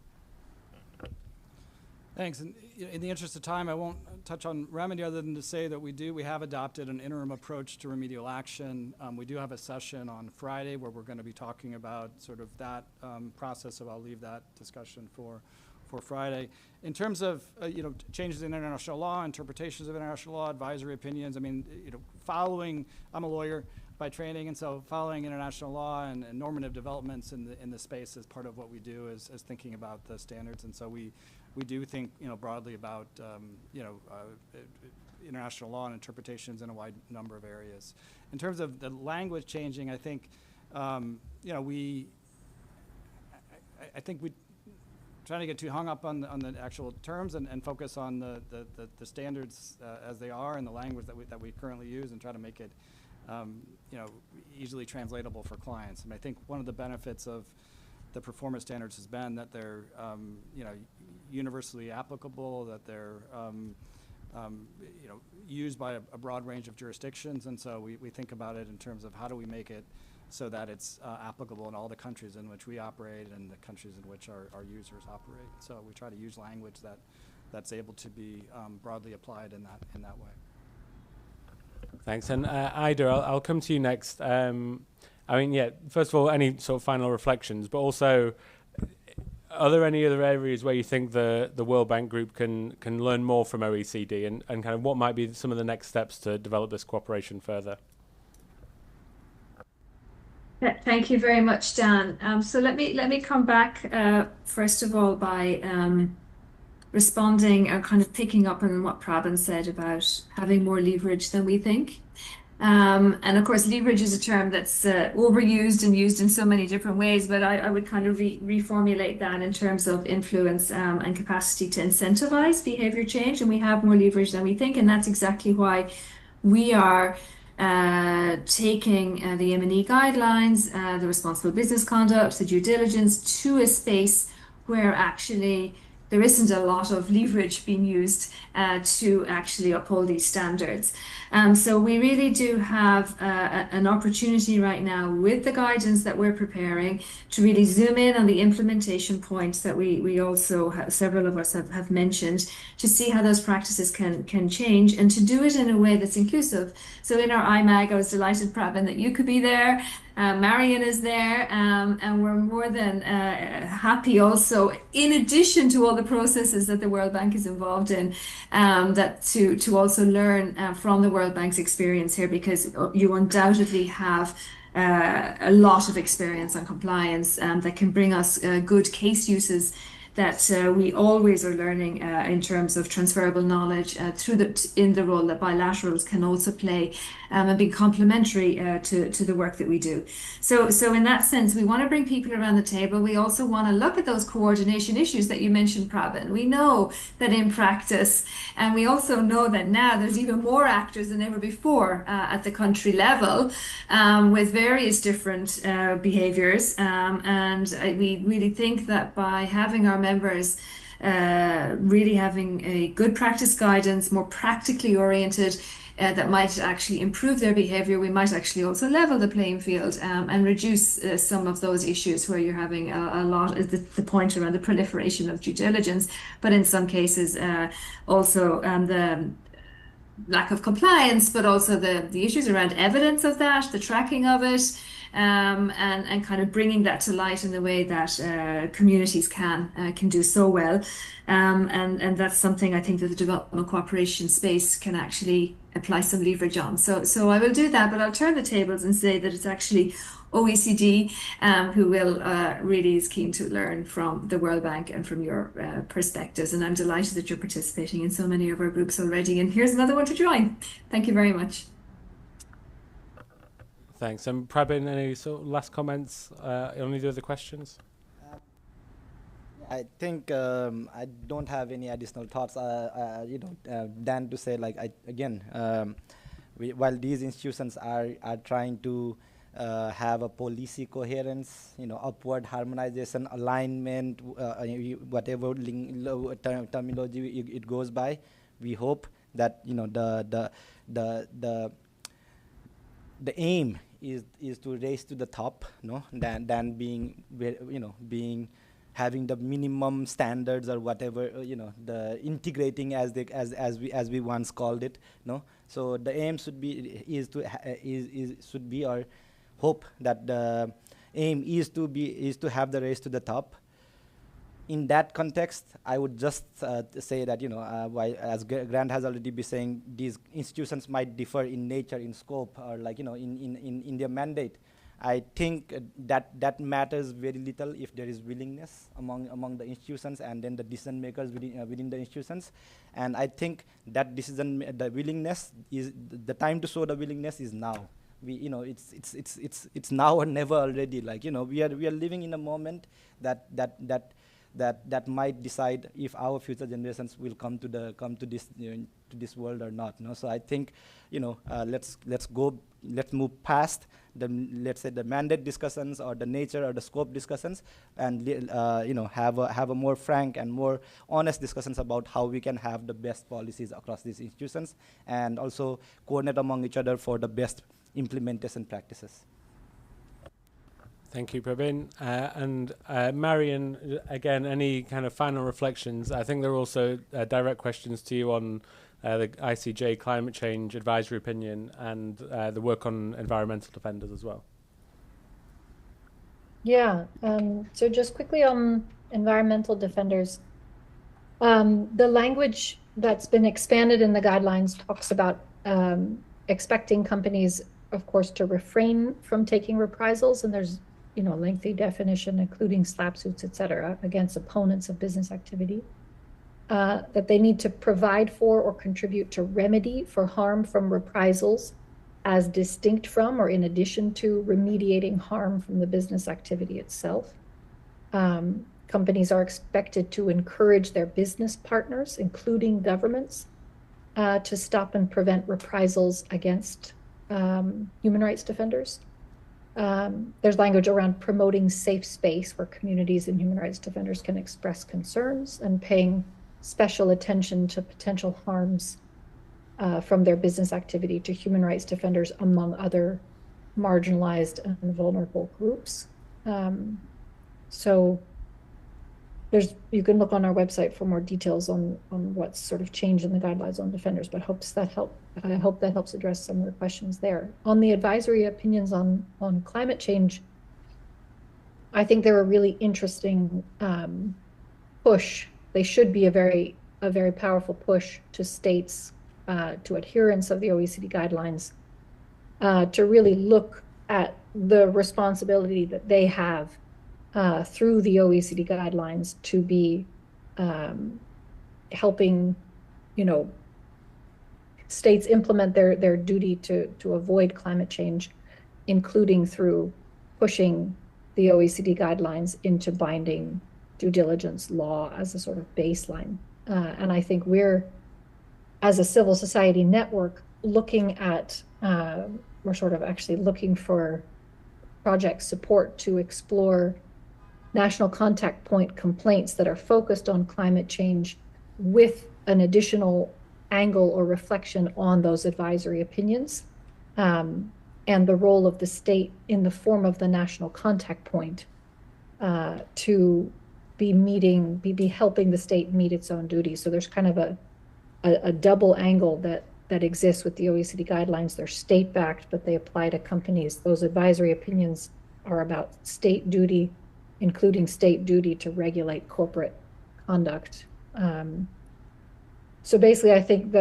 Thanks. And in the interest of time, I won't touch on remedy other than to say that we have adopted an interim approach to remedial action. We do have a session on Friday where we're going to be talking about sort of that process, so I'll leave that discussion for Friday. In terms of changes in international law, interpretations of international law, advisory opinions, I mean, I'm a lawyer by training, and so following international law and normative developments in the space is part of what we do is thinking about the standards. And so we do think broadly about international law and interpretations in a wide number of areas. In terms of the language changing, I think I think we trying to get too hung up on the actual terms and focus on the standards as they are and the language that we currently use, and try to make it easily translatable for clients. And I think one of the benefits of the performance standards has been that they're universally applicable, that they're used by a broad range of jurisdictions, and so we think about it in terms of how do we make it so that it's applicable in all the countries in which we operate and the countries in which our users operate. So we try to use language that's able to be broadly applied in that way. Thanks. And Ida, I'll come to you next. First of all, any sort of final reflections, but also, are there any other areas where you think the World Bank Group can learn more from OECD, and kind of what might be some of the next steps to develop this cooperation further? Thank you very much, Dan. So let me come back first of all by responding or kind of picking up on what Prabin said about having more leverage than we think. And of course, leverage is a term that's overused and used in so many different ways, but I would kind of reformulate that in terms of influence and capacity to incentivize behavior change. And we have more leverage than we think. And that's exactly why we are taking the M&E guidelines, the responsible business conduct, the due diligence to a space where actually there isn't a lot of leverage being used to actually uphold these standards. So we really do have an opportunity right now with the guidance that we're preparing to really zoom in on the implementation points that we also have, several of us have mentioned, to see how those practices can change and to do it in a way that's inclusive. So in our IMAG, I was delighted, Prabin, that you could be there. Marian is there, and we're more than happy also, in addition to all the processes that the World Bank is involved in, that to also learn from the World Bank's experience here, because you undoubtedly have a lot of experience on compliance that can bring us good case uses that we always are learning in terms of transferable knowledge in the role that bilaterals can also play and be complementary to the work that we do. So in that sense, we want to bring people around the table. We also want to look at those coordination issues that you mentioned, Prabin. We know that in practice, and we also know that now there's even more actors than ever before at the country level with various different behaviors. And we really think that by having our members really having a good practice guidance, more practically oriented, that might actually improve their behavior, we might actually also level the playing field and reduce some of those issues where you're having a lot, the point around the proliferation of due diligence, but in some cases also the lack of compliance, but also the issues around evidence of that, the tracking of it, and kind of bringing that to light in the way that communities can do so well. And that's something I think that the development cooperation space can actually apply some leverage on. So I will do that, but I'll turn the tables and say that it's actually OECD who will really is keen to learn from the World Bank and from your perspectives. And I'm delighted that you're participating in so many of our groups already. And here's another one to join. Thank you very much. Thanks. And Prabin, any sort of last comments on any other questions? I think I don't have any additional thoughts. Dan, to say, like, while these institutions are trying to have a policy coherence, upward harmonization, alignment, whatever terminology it goes by, we hope that the aim is to raise to the top, than being having the minimum standards or whatever, the integrating as we once called it, So the aim should be our hope that the aim is to have the race to the top. In that context, I would just say that as Grant has already been saying, these institutions might differ in nature, in scope, or in their mandate. I think that matters very little if there is willingness among the institutions and then the decision makers within the institutions. And I think that the willingness is the time to show the willingness is now. It's now or never already. We are living in a moment that might decide if our future generations will come to this world or not. So I think let's move past the mandate discussions or the nature or the scope discussions, and have a more frank and more honest discussions about how we can have the best policies across these institutions, and also coordinate among each other for the best implementation practices. Thank you, Prabin. And Marian, again, any kind of final reflections? I think there are also direct questions to you on the ICJ climate change advisory opinion and the work on environmental defenders as well. Yeah, so just quickly on environmental defenders, the language that's been expanded in the guidelines talks about expecting companies, of course, to refrain from taking reprisals, and there's lengthy definition, including SLAPP suits, et cetera, against opponents of business activity. that they need to provide for or contribute to remedy for harm from reprisals as distinct from or in addition to remediating harm from the business activity itself. Companies are expected to encourage their business partners, including governments, to stop and prevent reprisals against human rights defenders. There's language around promoting safe space where communities and human rights defenders can express concerns and paying special attention to potential harms from their business activity to human rights defenders, among other marginalized and vulnerable groups. So you can look on our website for more details on what's sort of changed in the guidelines on defenders, but I hope that helps address some of the questions there. On the advisory opinions on climate change, I think they're a really interesting push. They should be a very powerful push to states, to adherence of the OECD guidelines, to really look at the responsibility that they have through the OECD guidelines to be helping, states implement their duty to avoid climate change, including through pushing the OECD guidelines into binding due diligence law as a sort of baseline. And I think we're, as a civil society network, looking at, we're sort of actually looking for project support to explore national contact point complaints that are focused on climate change with an additional angle or reflection on those advisory opinions, and the role of the state in the form of the national contact point to be helping the state meet its own duties. So there's kind of a double angle that exists with the OECD guidelines. They're state-backed, but they apply to companies. Those advisory opinions are about state duty, including state duty to regulate corporate conduct. So basically, I think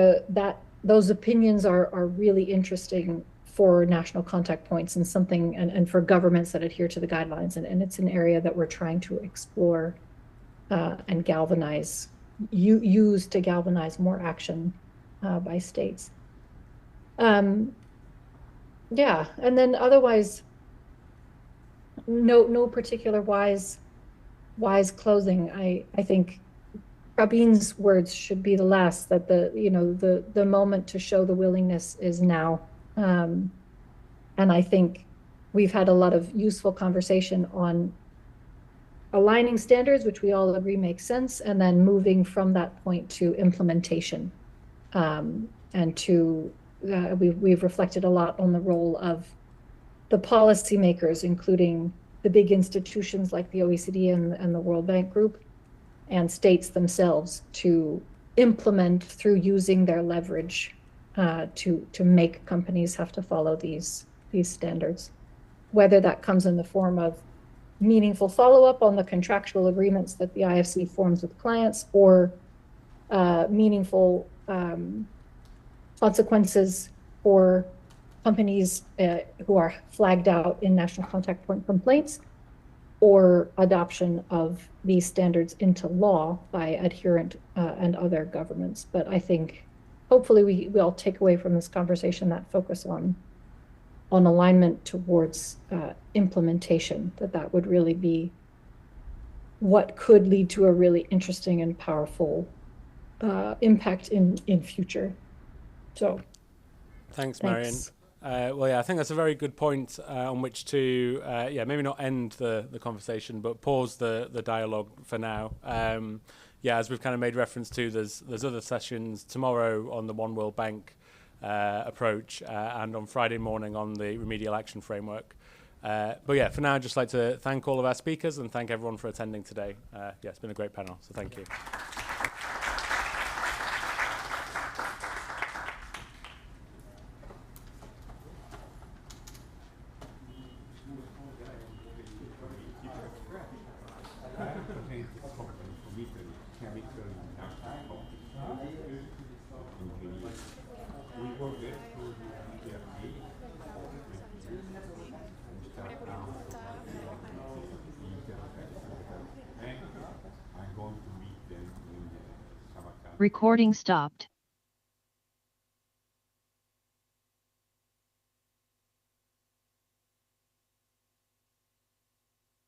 those opinions are really interesting for national contact points and and for governments that adhere to the guidelines. And it's an area that we're trying to explore and galvanize, use to galvanize more action by states. Yeah, and then otherwise, no particular wise closing. I think Prabin's words should be the last, that the moment to show the willingness is now. And I think we've had a lot of useful conversation on aligning standards, which we all agree makes sense, and then moving from that point to implementation. And we've reflected a lot on the role of the policymakers, including the big institutions like the OECD and the World Bank Group, and states themselves to implement through using their leverage to make companies have to follow these standards, whether that comes in the form of meaningful follow-up on the contractual agreements that the IFC forms with clients, or meaningful consequences for companies who are flagged out in national contact point complaints, or adoption of these standards into law by adherent and other governments. But I think hopefully we'll take away from this conversation that focus on alignment towards implementation, that would really be what could lead to a really interesting and powerful impact in future. So thanks, Marian. Well, yeah, I think that's a very good point on which to, maybe not end the conversation, but pause the dialogue for now. As we've kind of made reference to, there's other sessions tomorrow on the One World Bank approach, and on Friday morning on the Remedial Action Framework. For now, I'd just like to thank all of our speakers and thank everyone for attending today. It's been a great panel, so thank you. I'm going to meet them Recording stopped.